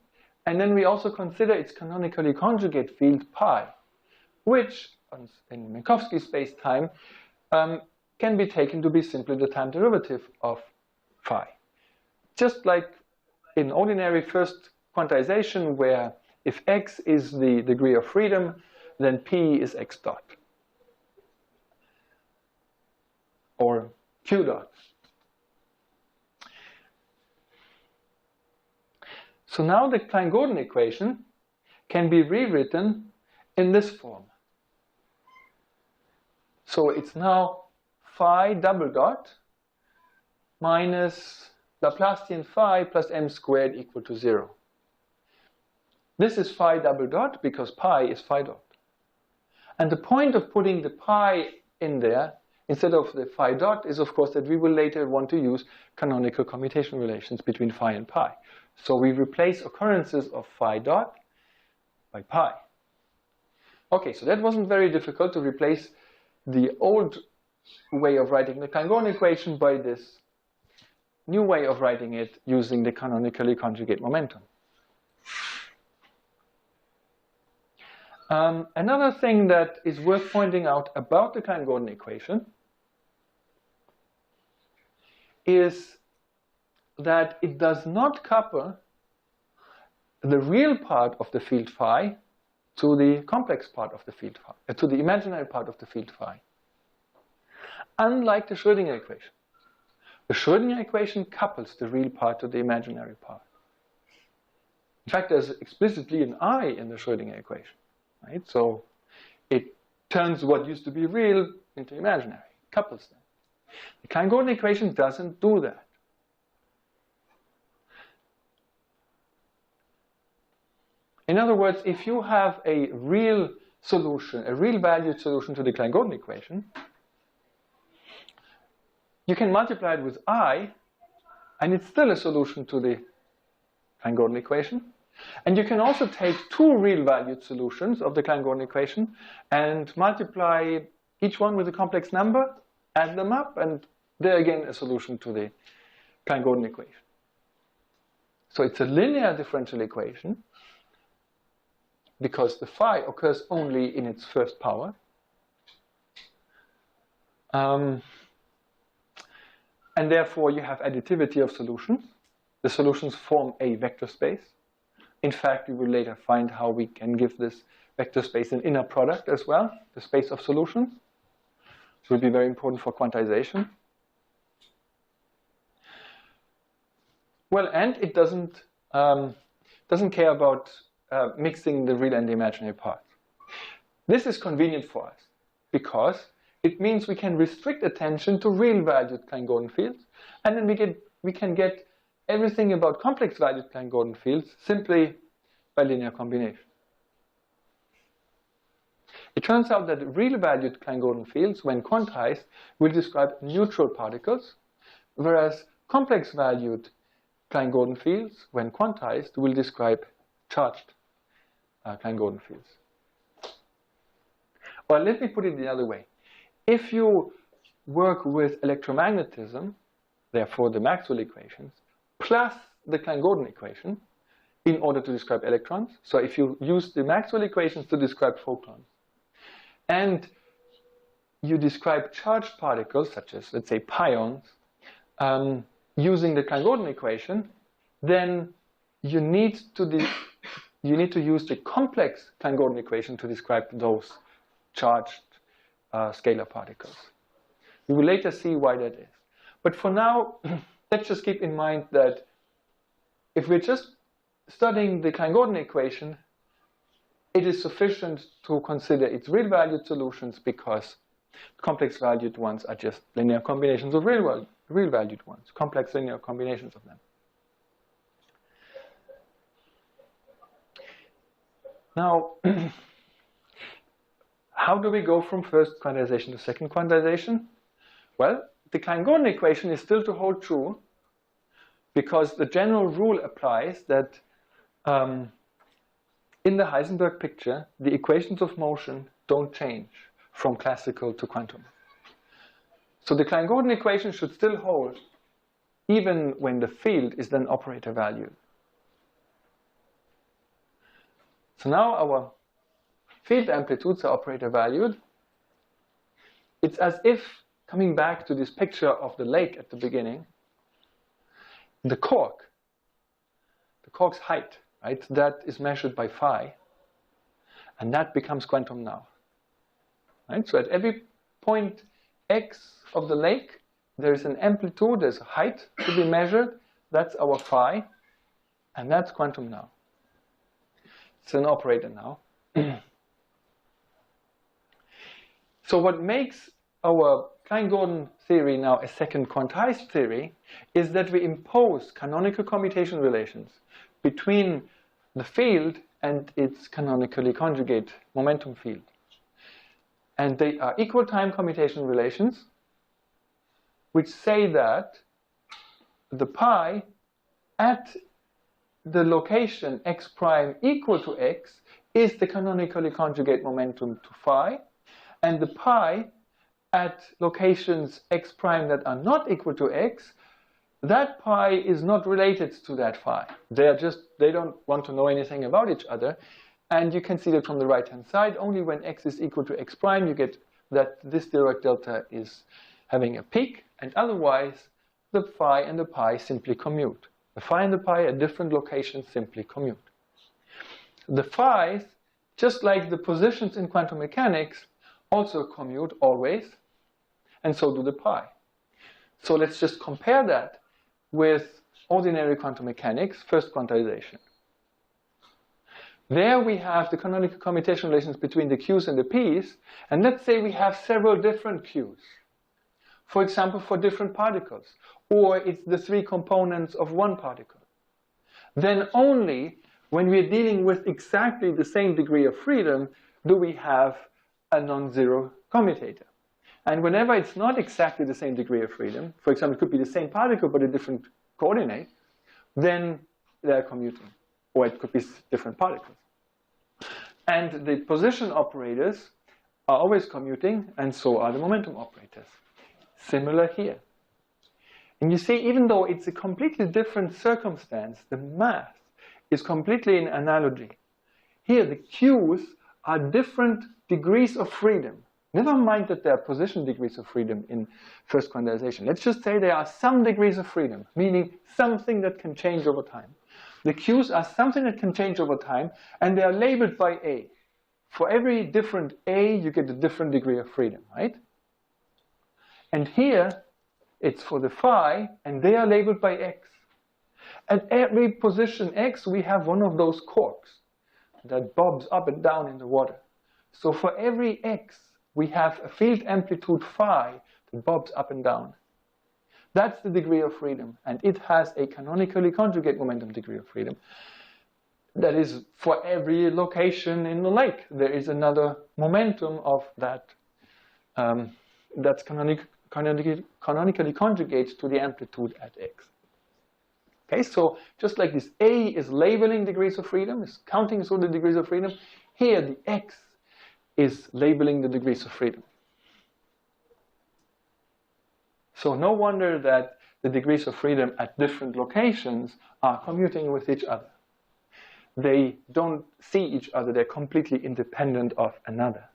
And then we also consider its canonically conjugate field pi, which in Minkowski space-time can be taken to be simply the time derivative of phi. Just like in ordinary first quantization, where if x is the degree of freedom, then p is x dot, or q dot. So now the Klein-Gordon equation can be rewritten in this form. So it's now phi double dot minus Laplacian phi plus m squared equal to 0. This is phi double dot because pi is phi dot. And the point of putting the pi in there instead of the phi dot is, of course, that we will later want to use canonical commutation relations between phi and pi. So we replace occurrences of phi dot by pi. Okay, so that wasn't very difficult to replace the old way of writing the Klein-Gordon equation by this new way of writing it using the canonically conjugate momentum. Another thing that is worth pointing out about the Klein-Gordon equation is that it does not couple the real part of the field phi to the complex part of the field phi, to the imaginary part of the field phi. Unlike the Schrödinger equation. The Schrödinger equation couples the real part to the imaginary part. In fact, there's explicitly an I in the Schrödinger equation. Right? So it turns what used to be real into imaginary, couples them. The Klein-Gordon equation doesn't do that. In other words, if you have a real solution, a real valued solution to the Klein-Gordon equation, you can multiply it with I, and it's still a solution to the Klein-Gordon equation. And you can also take two real valued solutions of the Klein-Gordon equation and multiply each one with a complex number, add them up, and there again a solution to the Klein-Gordon equation. So it's a linear differential equation because the phi occurs only in its first power. And therefore you have additivity of solutions. The solutions form a vector space. In fact, we will later find how we can give this vector space an inner product as well, the space of solutions. This will be very important for quantization. Well, and it doesn't care about mixing the real and the imaginary parts. This is convenient for us because it means we can restrict attention to real valued Klein-Gordon fields, and then we can get everything about complex valued Klein-Gordon fields simply by linear combination. It turns out that real valued Klein-Gordon fields, when quantized, will describe neutral particles, whereas complex valued Klein-Gordon fields, when quantized, will describe charged Klein-Gordon fields. Or let me put it the other way. If you work with electromagnetism, therefore the Maxwell equations, plus the Klein-Gordon equation, in order to describe electrons, so if you use the Maxwell equations to describe photons, and you describe charged particles, such as, let's say, pions, using the Klein-Gordon equation, then you need to use the complex Klein-Gordon equation to describe those charged scalar particles. We will later see why that is. But for now, let's just keep in mind that if we're just studying the Klein-Gordon equation, it is sufficient to consider its real-valued solutions because complex valued ones are just linear combinations of real-valued ones, complex linear combinations of them. Now, how do we go from first quantization to second quantization? Well, the Klein-Gordon equation is still to hold true because the general rule applies that in the Heisenberg picture, the equations of motion don't change from classical to quantum. So the Klein-Gordon equation should still hold even when the field is then operator valued. So now our field amplitudes are operator valued. It's as if, coming back to this picture of the lake at the beginning, the cork's height, right, that is measured by phi, and that becomes quantum now. Right? So at every point x of the lake, there is an amplitude, there's a height to be measured, that's our phi, and that's quantum now. It's an operator now. So what makes our Klein-Gordon theory now a second quantized theory is that we impose canonical commutation relations between the field and its canonically conjugate momentum field. And they are equal time commutation relations which say that the pi at the location x prime equal to x is the canonically conjugate momentum to phi, and the pi at locations x prime that are not equal to x, that pi is not related to that phi. They don't want to know anything about each other. And you can see that from the right-hand side, only when x is equal to x prime, you get that this Dirac delta is having a peak, and otherwise the phi and the pi simply commute. The phi and the pi at different locations simply commute. The phi's, just like the positions in quantum mechanics, also commute always, and so do the pi. So let's just compare that with ordinary quantum mechanics, first quantization. There we have the canonical commutation relations between the q's and the p's, and let's say we have several different q's. For example, for different particles, or it's the three components of one particle. Then only when we're dealing with exactly the same degree of freedom do we have a non-zero commutator. And whenever it's not exactly the same degree of freedom, for example, it could be the same particle but a different coordinate, then they're commuting. Or it could be different particles. And the position operators are always commuting, and so are the momentum operators. Similar here. And you see, even though it's a completely different circumstance, the math is completely in analogy. Here, the q's are different degrees of freedom. Never mind that there are position degrees of freedom in first quantization. Let's just say there are some degrees of freedom, meaning something that can change over time. The q's are something that can change over time, and they are labeled by A. For every different A, you get a different degree of freedom, right? And here, it's for the phi, and they are labeled by X. At every position X, we have one of those corks that bobs up and down in the water. So for every X, we have a field amplitude phi that bobs up and down. That's the degree of freedom, and it has a canonically conjugate momentum degree of freedom. that is, for every location in the lake, there is another momentum of that that's canonically conjugate to the amplitude at x. Okay, so just like this A is labeling degrees of freedom, is counting through the degrees of freedom, here the x is labeling the degrees of freedom. So no wonder that the degrees of freedom at different locations are commuting with each other. They don't see each other, they're completely independent of another.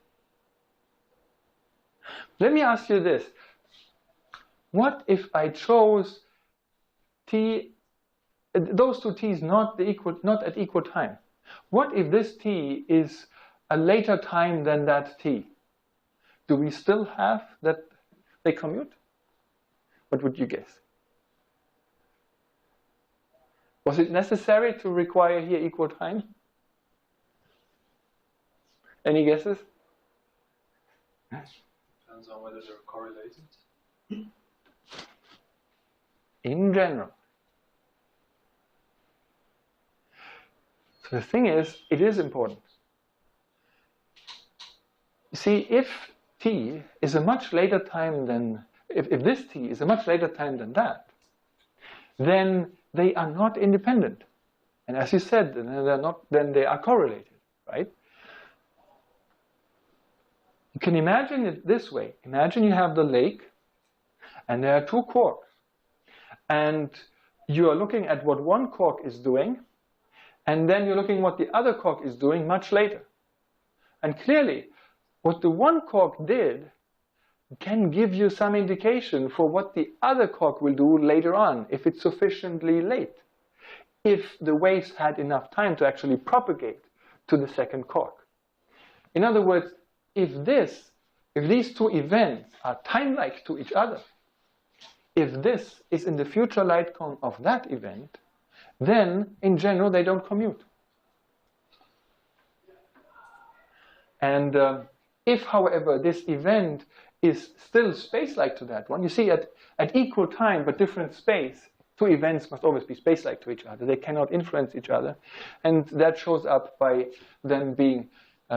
Let me ask you this. What if I chose t, those two t's not at equal time? What if this t is a later time than that t? Do we still have that they commute? What would you guess? Was it necessary to require here equal time? Any guesses? Depends on whether they're correlated. In general. So the thing is, it is important. You see, if t is a much later time than, if this t is a much later time than that, then they are not independent. And as you said, then they are correlated, right? You can imagine it this way. Imagine you have the lake, and there are two quarks. And you are looking at what one quark is doing, and then you're looking at what the other quark is doing much later. And clearly, what the one quark did can give you some indication for what the other quark will do later on, if it's sufficiently late, if the waves had enough time to actually propagate to the second quark. In other words, if these two events are time-like to each other, if this is in the future light cone of that event, then in general they don't commute. And if, however, this event is still space-like to that one, you see at equal time but different space, two events must always be space-like to each other. They cannot influence each other. And that shows up by them being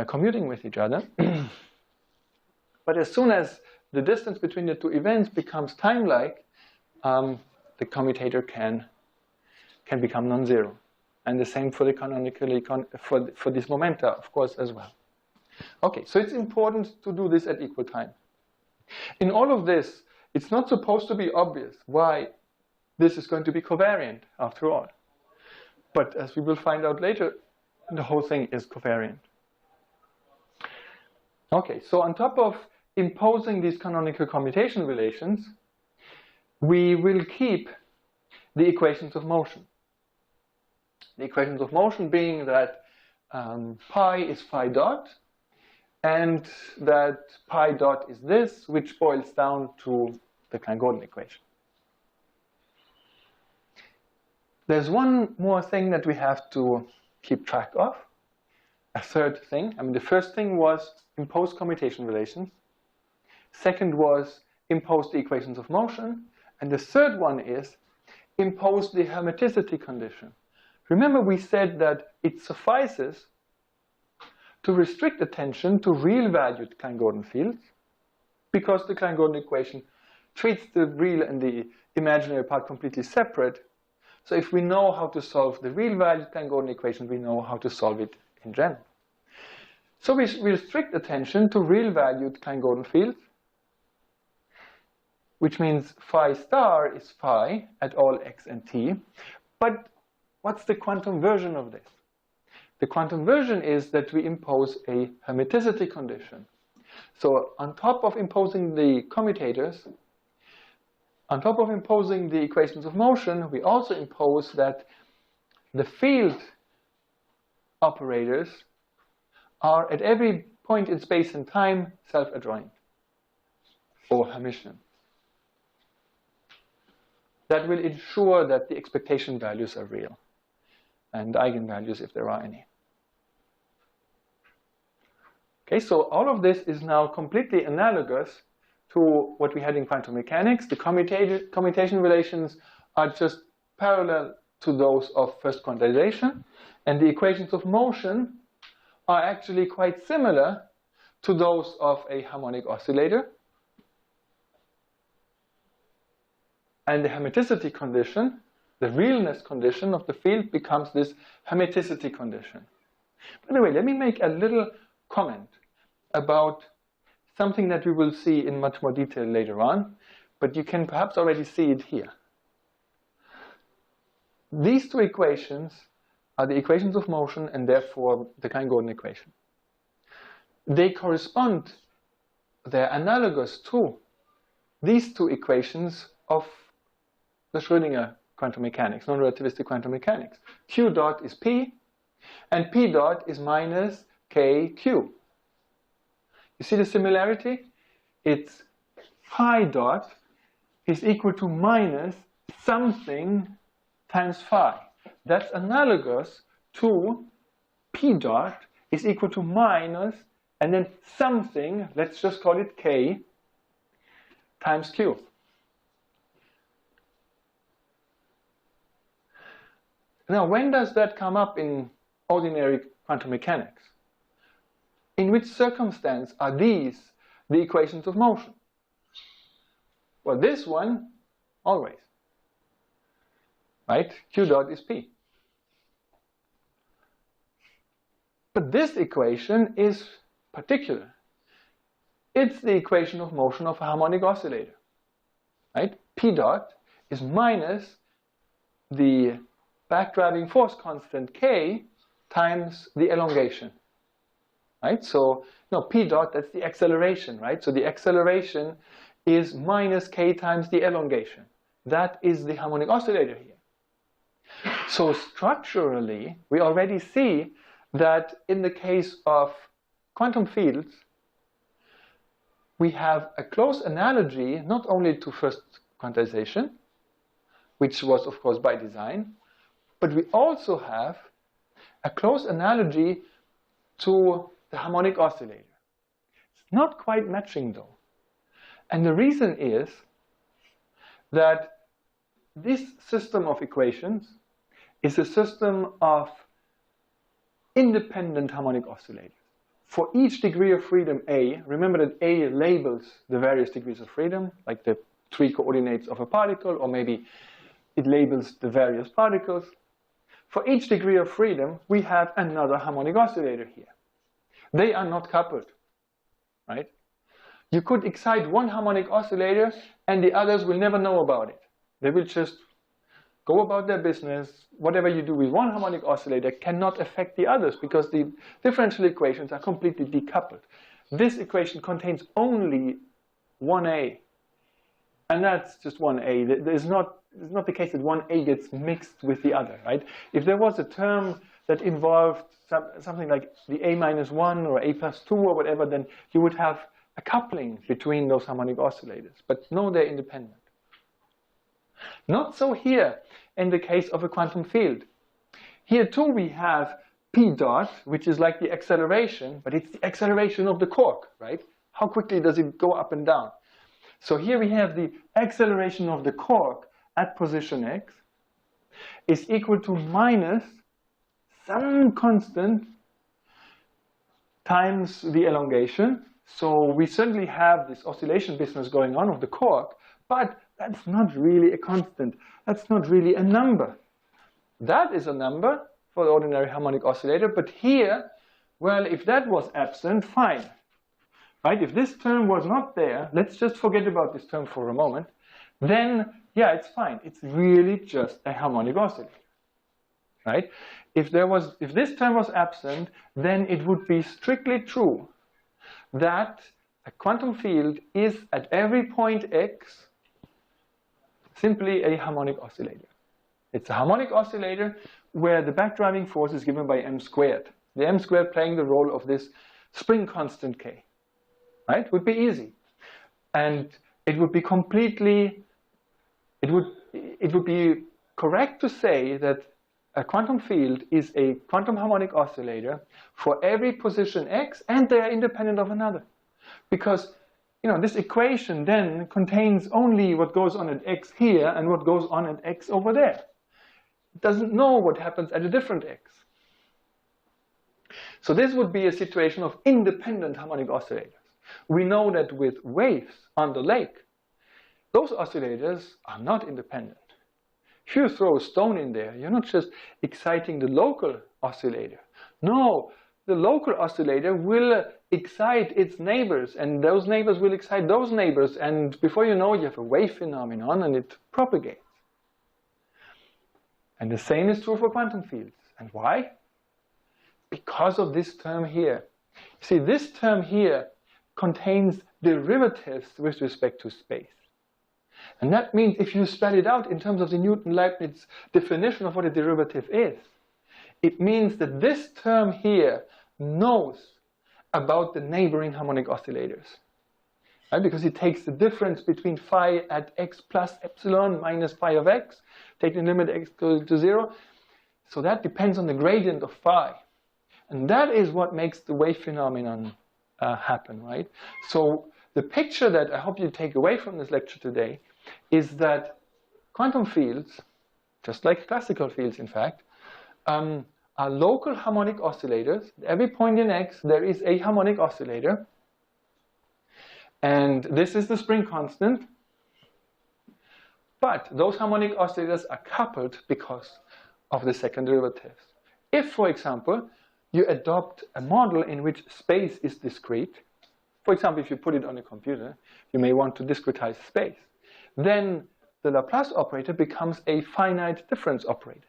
commuting with each other. But as soon as the distance between the two events becomes time-like, the commutator can become non-zero. And the same for the for these momenta, of course, as well. Okay, so it's important to do this at equal time. In all of this, it's not supposed to be obvious why this is going to be covariant, after all. But as we will find out later, the whole thing is covariant. Okay, so on top of imposing these canonical commutation relations, we will keep the equations of motion. The equations of motion being that pi is phi dot, and that pi dot is this, which boils down to the Klein-Gordon equation. There's one more thing that we have to keep track of, a third thing. I mean, the first thing was impose commutation relations. Second was impose the equations of motion. And the third one is impose the hermiticity condition. Remember we said that it suffices to restrict attention to real-valued Klein-Gordon fields because the Klein-Gordon equation treats the real and the imaginary part completely separate. So if we know how to solve the real-valued Klein-Gordon equation, we know how to solve it in general. So we restrict attention to real-valued Klein-Gordon fields, which means phi star is phi at all x and t. But what's the quantum version of this? The quantum version is that we impose a hermiticity condition. So on top of imposing the commutators, on top of imposing the equations of motion, we also impose that the field operators are at every point in space and time self-adjoint or Hermitian. That will ensure that the expectation values are real, and eigenvalues if there are any. Okay, so all of this is now completely analogous to what we had in quantum mechanics. The commutation relations are just parallel to those of first quantization, and the equations of motion are actually quite similar to those of a harmonic oscillator. And the hermiticity condition, the realness condition of the field, becomes this hermiticity condition. By the way, let me make a little comment about something that we will see in much more detail later on, but you can perhaps already see it here. These two equations are the equations of motion and therefore the Klein-Gordon equation. They correspond, they're analogous to these two equations of the Schrödinger quantum mechanics, non-relativistic quantum mechanics. Q dot is P, and P dot is minus KQ. You see the similarity? It's phi dot is equal to minus something times phi. That's analogous to P dot is equal to minus and then something, let's just call it K, times Q. Now, when does that come up in ordinary quantum mechanics? In which circumstance are these the equations of motion? Well, this one, always. Right? Q dot is P. But this equation is particular. It's the equation of motion of a harmonic oscillator. Right? P dot is minus the backdriving force constant K times the elongation. Right? So, no, P dot, that's the acceleration, right? So the acceleration is minus K times the elongation. That is the harmonic oscillator here. So structurally, we already see that in the case of quantum fields, we have a close analogy not only to first quantization, which was of course by design, but we also have a close analogy to the harmonic oscillator. It's not quite matching though. And the reason is that this system of equations is a system of independent harmonic oscillators. For each degree of freedom A, remember that A labels the various degrees of freedom, like the 3 coordinates of a particle, or maybe it labels the various particles. For each degree of freedom, we have another harmonic oscillator here. They are not coupled, right? You could excite one harmonic oscillator and the others will never know about it. They will just go about their business. Whatever you do with one harmonic oscillator cannot affect the others because the differential equations are completely decoupled. This equation contains only one A, and that's just one A. It's not the case that one A gets mixed with the other, right? If there was a term that involved something like the A minus 1 or A plus 2 or whatever, then you would have a coupling between those harmonic oscillators. But no, they're independent. Not so here in the case of a quantum field. Here too we have P dot, which is like the acceleration, but it's the acceleration of the quark, right? How quickly does it go up and down? So here we have the acceleration of the quark at position x is equal to minus some constant times the elongation. So we certainly have this oscillation business going on of the quark, but that's not really a constant. That's not really a number. That is a number for the ordinary harmonic oscillator, but here, well, if that was absent, fine. Right? If this term was not there, let's just forget about this term for a moment, then, yeah, it's fine. It's really just a harmonic oscillator. Right? If this term was absent, then it would be strictly true that a quantum field is at every point x simply a harmonic oscillator. It's a harmonic oscillator where the backdriving force is given by m squared. The m squared playing the role of this spring constant k. Right? Would be easy. And it would be it would be correct to say that a quantum field is a quantum harmonic oscillator for every position x, and they are independent of another. Because, you know, this equation then contains only what goes on at x here and what goes on at x over there. It doesn't know what happens at a different x. So this would be a situation of independent harmonic oscillators. We know that with waves on the lake, those oscillators are not independent. If you throw a stone in there, you're not just exciting the local oscillator. No, the local oscillator will excite its neighbors, and those neighbors will excite those neighbors, and before you know, you have a wave phenomenon, and it propagates. And the same is true for quantum fields. And why? Because of this term here. See, this term here contains derivatives with respect to space. And that means if you spell it out in terms of the Newton-Leibniz definition of what a derivative is, it means that this term here knows about the neighboring harmonic oscillators. Right? Because it takes the difference between phi at x plus epsilon minus phi of x, taking the limit x goes to 0. So that depends on the gradient of phi. And that is what makes the wave phenomenon happen, right? So the picture that I hope you take away from this lecture today is that quantum fields, just like classical fields in fact, are local harmonic oscillators. At every point in x there is a harmonic oscillator. And this is the spring constant. But those harmonic oscillators are coupled because of the second derivatives. If, for example, you adopt a model in which space is discrete, for example, if you put it on a computer, you may want to discretize space, then the Laplace operator becomes a finite difference operator.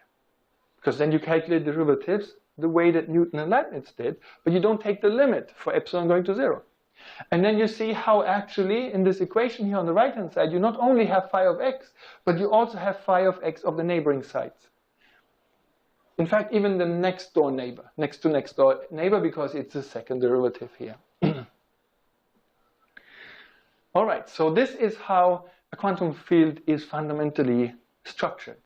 Because then you calculate derivatives the way that Newton and Leibniz did, but you don't take the limit for epsilon going to 0. And then you see how actually in this equation here on the right-hand side, you not only have phi of x, but you also have phi of x of the neighboring sites. In fact, even the next door neighbor, next door neighbor, because it's the second derivative here. All right, so this is how a quantum field is fundamentally structured.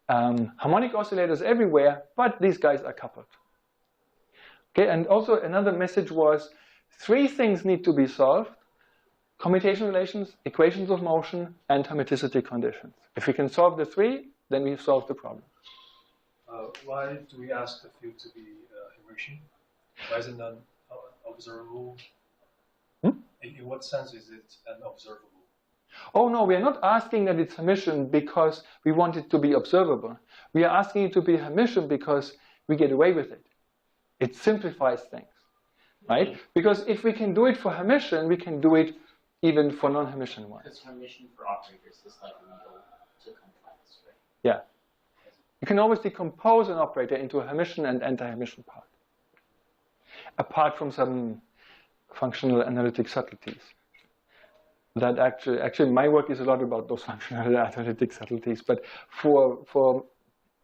Harmonic oscillators everywhere, but these guys are coupled. Okay, and also another message was 3 things need to be solved: commutation relations, equations of motion, and hermiticity conditions. If we can solve the 3, then we've solved the problem. Why do we ask the field to be Hermitian? Why is it not observable? In what sense is it unobservable? Oh no, we are not asking that it's Hermitian because we want it to be observable. We are asking it to be Hermitian because we get away with it. It simplifies things, right? Because if we can do it for Hermitian, we can do it even for non-Hermitian ones. Because Hermitian for operators is like a middle to complex, right? Yeah. You can always decompose an operator into a Hermitian and anti-Hermitian part, apart from some functional analytic subtleties. That actually my work is a lot about those functional analytic subtleties, but for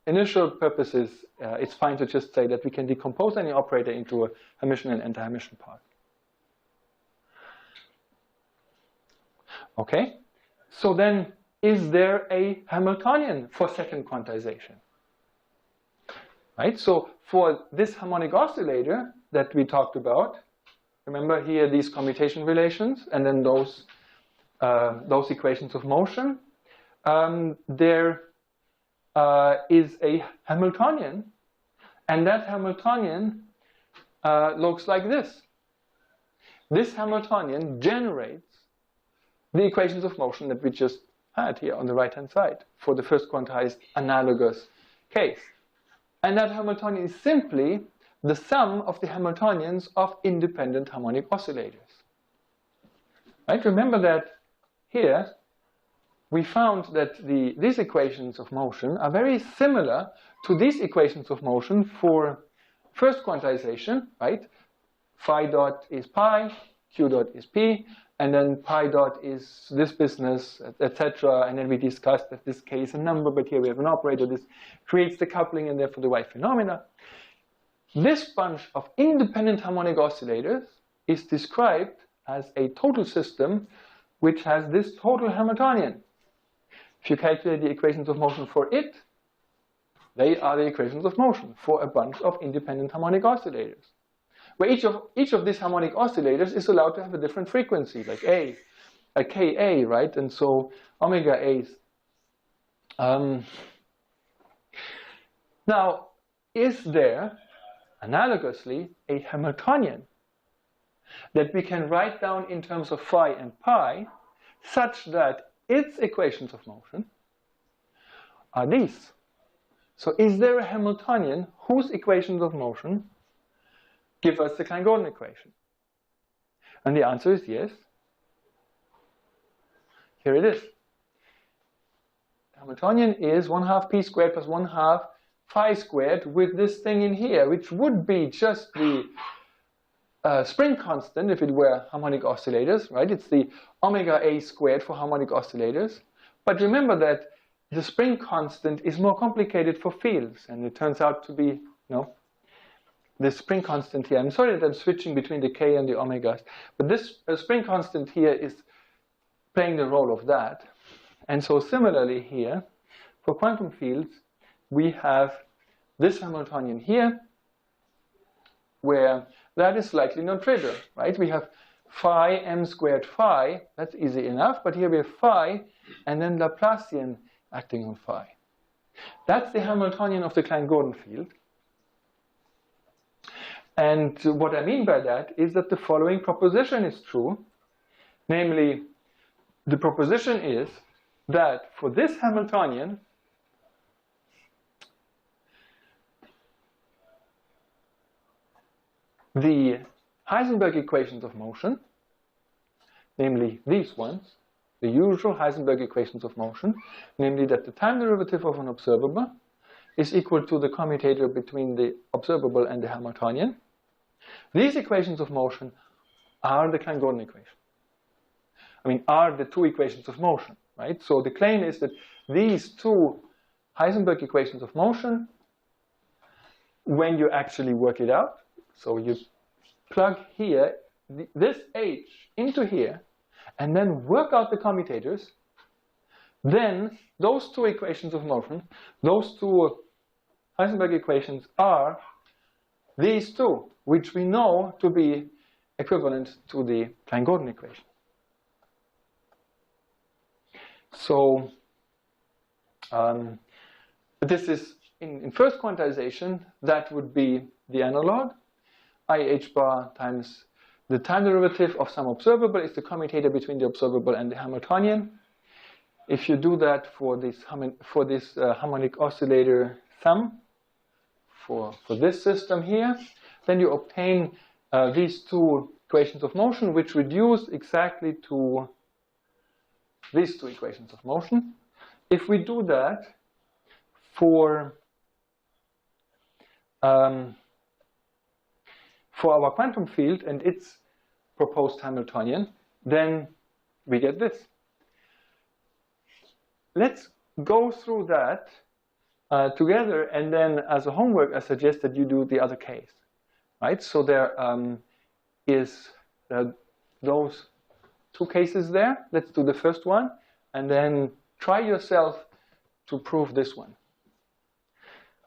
initial purposes, it's fine to just say that we can decompose any operator into a Hermitian and anti-Hermitian part. Okay, so then is there a Hamiltonian for second quantization? Right, so for this harmonic oscillator that we talked about, remember here these commutation relations and then those equations of motion, there is a Hamiltonian, and that Hamiltonian looks like this. This Hamiltonian generates the equations of motion that we just had here on the right-hand side for the first quantized analogous case. And that Hamiltonian is simply the sum of the Hamiltonians of independent harmonic oscillators. Right? Remember that here we found that these equations of motion are very similar to these equations of motion for first quantization, right? Phi dot is pi, q dot is p, and then pi dot is this business, etc. And then we discussed that this k is a number, but here we have an operator. This creates the coupling and therefore the wave phenomena. This bunch of independent harmonic oscillators is described as a total system which has this total Hamiltonian. If you calculate the equations of motion for it, they are the equations of motion for a bunch of independent harmonic oscillators, where each of these harmonic oscillators is allowed to have a different frequency, like A, like Ka, right? And so omega A's. Now, is there, analogously, a Hamiltonian that we can write down in terms of phi and pi such that its equations of motion are these? So is there a Hamiltonian whose equations of motion give us the Klein-Gordon equation? And the answer is yes. Here it is. Hamiltonian is 1/2 p squared plus 1/2 phi squared with this thing in here, which would be just the spring constant if it were harmonic oscillators, right? It's the omega a squared for harmonic oscillators. But remember that the spring constant is more complicated for fields, and it turns out to be, the spring constant here. I'm sorry that I'm switching between the k and the omegas, but this spring constant here is playing the role of that. And so similarly here, for quantum fields, we have this Hamiltonian here, where that is slightly non-trivial, right? We have phi m squared phi, that's easy enough, but here we have phi and then Laplacian acting on phi. That's the Hamiltonian of the Klein-Gordon field. And what I mean by that is that the following proposition is true, namely, the proposition is that for this Hamiltonian, the Heisenberg equations of motion, namely these ones, the usual Heisenberg equations of motion, namely that the time derivative of an observable is equal to the commutator between the observable and the Hamiltonian. These equations of motion are the Klein-Gordon equation. Are the two equations of motion, right? So the claim is that these two Heisenberg equations of motion, when you actually work it out, so you plug here, this h into here, and then work out the commutators, then those two equations of motion, those two Heisenberg equations are these two, which we know to be equivalent to the Klein-Gordon equation. So this is, in first quantization, that would be the analog. IH bar times the time derivative of some observable is the commutator between the observable and the Hamiltonian. If you do that for this harmonic oscillator sum, for this system here, then you obtain these two equations of motion, which reduce exactly to these two equations of motion. If we do that for our quantum field and its proposed Hamiltonian, then we get this. Let's go through that together, and then as a homework, I suggest that you do the other case, right? So there is those two cases there. Let's do the first one, and then try yourself to prove this one.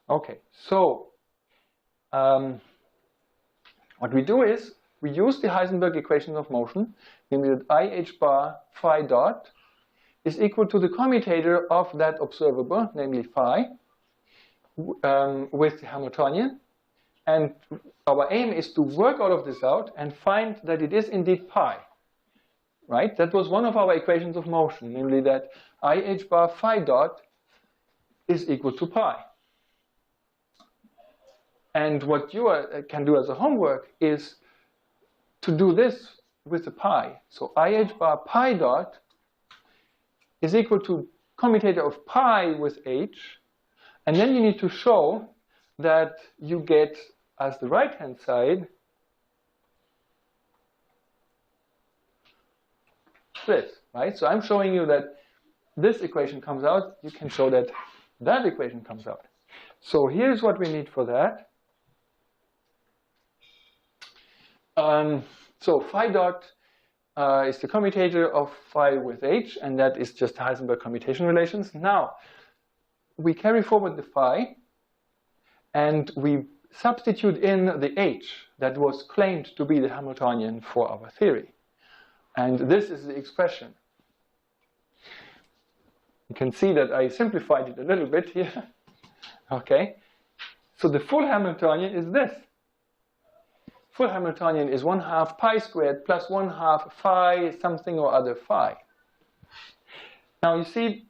Okay, so what we do is we use the Heisenberg equation of motion, namely that IH bar phi dot is equal to the commutator of that observable, namely phi, with the Hamiltonian. And our aim is to work all of this out and find that it is indeed pi. Right? That was one of our equations of motion, namely that IH bar phi dot is equal to pi. And what you can do as a homework is to do this with the pi. So IH bar pi dot is equal to commutator of pi with h. And then you need to show that you get, as the right-hand side, this, right? So I'm showing you that this equation comes out. You can show that that equation comes out. So here's what we need for that. So phi dot is the commutator of phi with h, and that is just Heisenberg commutation relations. Now, we carry forward the phi, and we substitute in the h that was claimed to be the Hamiltonian for our theory. And this is the expression. You can see that I simplified it a little bit here. Okay. So the full Hamiltonian is this. Full Hamiltonian is 1/2 pi squared plus 1/2 phi something or other phi. Now you see,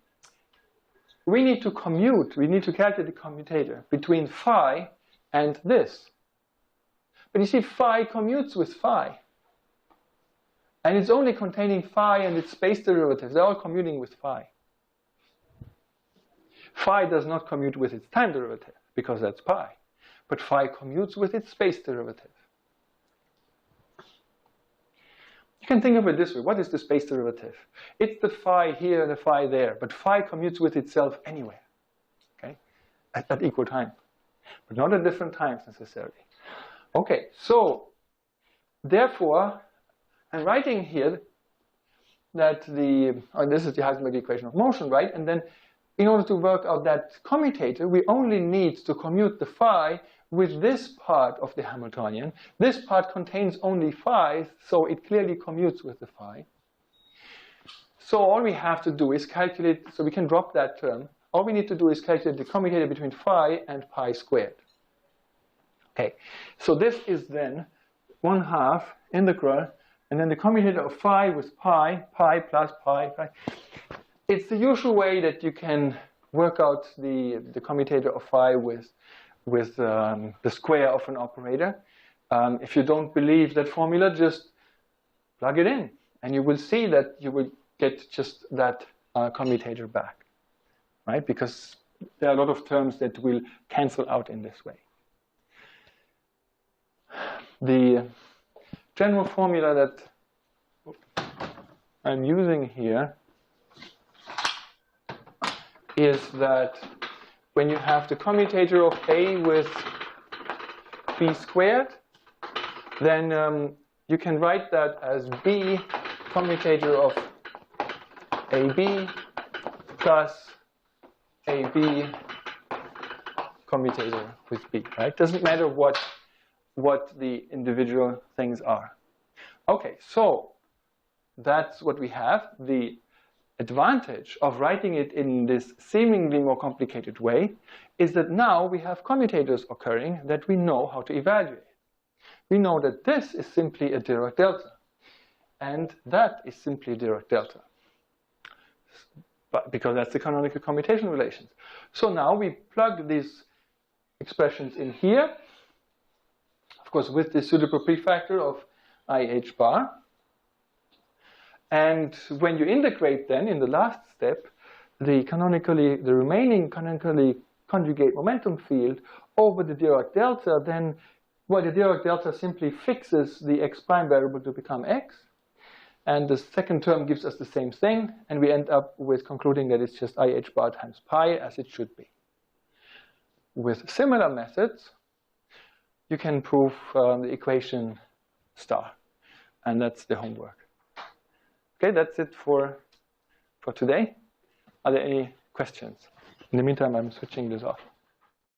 we need to calculate the commutator between phi and this. But you see, phi commutes with phi. And it's only containing phi and its space derivatives. They're all commuting with phi. Phi does not commute with its time derivative, because that's pi. But phi commutes with its space derivative. You can think of it this way. What is the space derivative? It's the phi here and the phi there. But phi commutes with itself anywhere, okay, at equal time. But not at different times necessarily. Okay, so therefore, I'm writing here that this is the Heisenberg equation of motion, right? And then in order to work out that commutator, we only need to commute the phi with this part of the Hamiltonian. This part contains only phi, so it clearly commutes with the phi. So all we have to do is calculate, so we can drop that term. All we need to do is calculate the commutator between phi and pi squared. Okay, so this is then 1/2 integral, and then the commutator of phi with pi plus pi. It's the usual way that you can work out the commutator of phi with the square of an operator. If you don't believe that formula, just plug it in, and you will see that you will get just that commutator back, right? Because there are a lot of terms that will cancel out in this way. The general formula that I'm using here is that when you have the commutator of A with B squared, then you can write that as B commutator of AB plus AB commutator with B, right? Doesn't matter what the individual things are. Okay, so that's what we have. The advantage of writing it in this seemingly more complicated way is that now we have commutators occurring that we know how to evaluate. We know that this is simply a Dirac delta, and that is simply a Dirac delta, but because that's the canonical commutation relations. So now we plug these expressions in here, of course with the pseudo prefactor of IH bar. And when you integrate then, in the last step, the remaining canonically conjugate momentum field over the Dirac delta, then, well, the Dirac delta simply fixes the x prime variable to become x. And the second term gives us the same thing, and we end up with concluding that it's just IH bar times pi, as it should be. With similar methods, you can prove the equation star, and that's the homework. Okay, that's it for today. Are there any questions? In the meantime, I'm switching this off.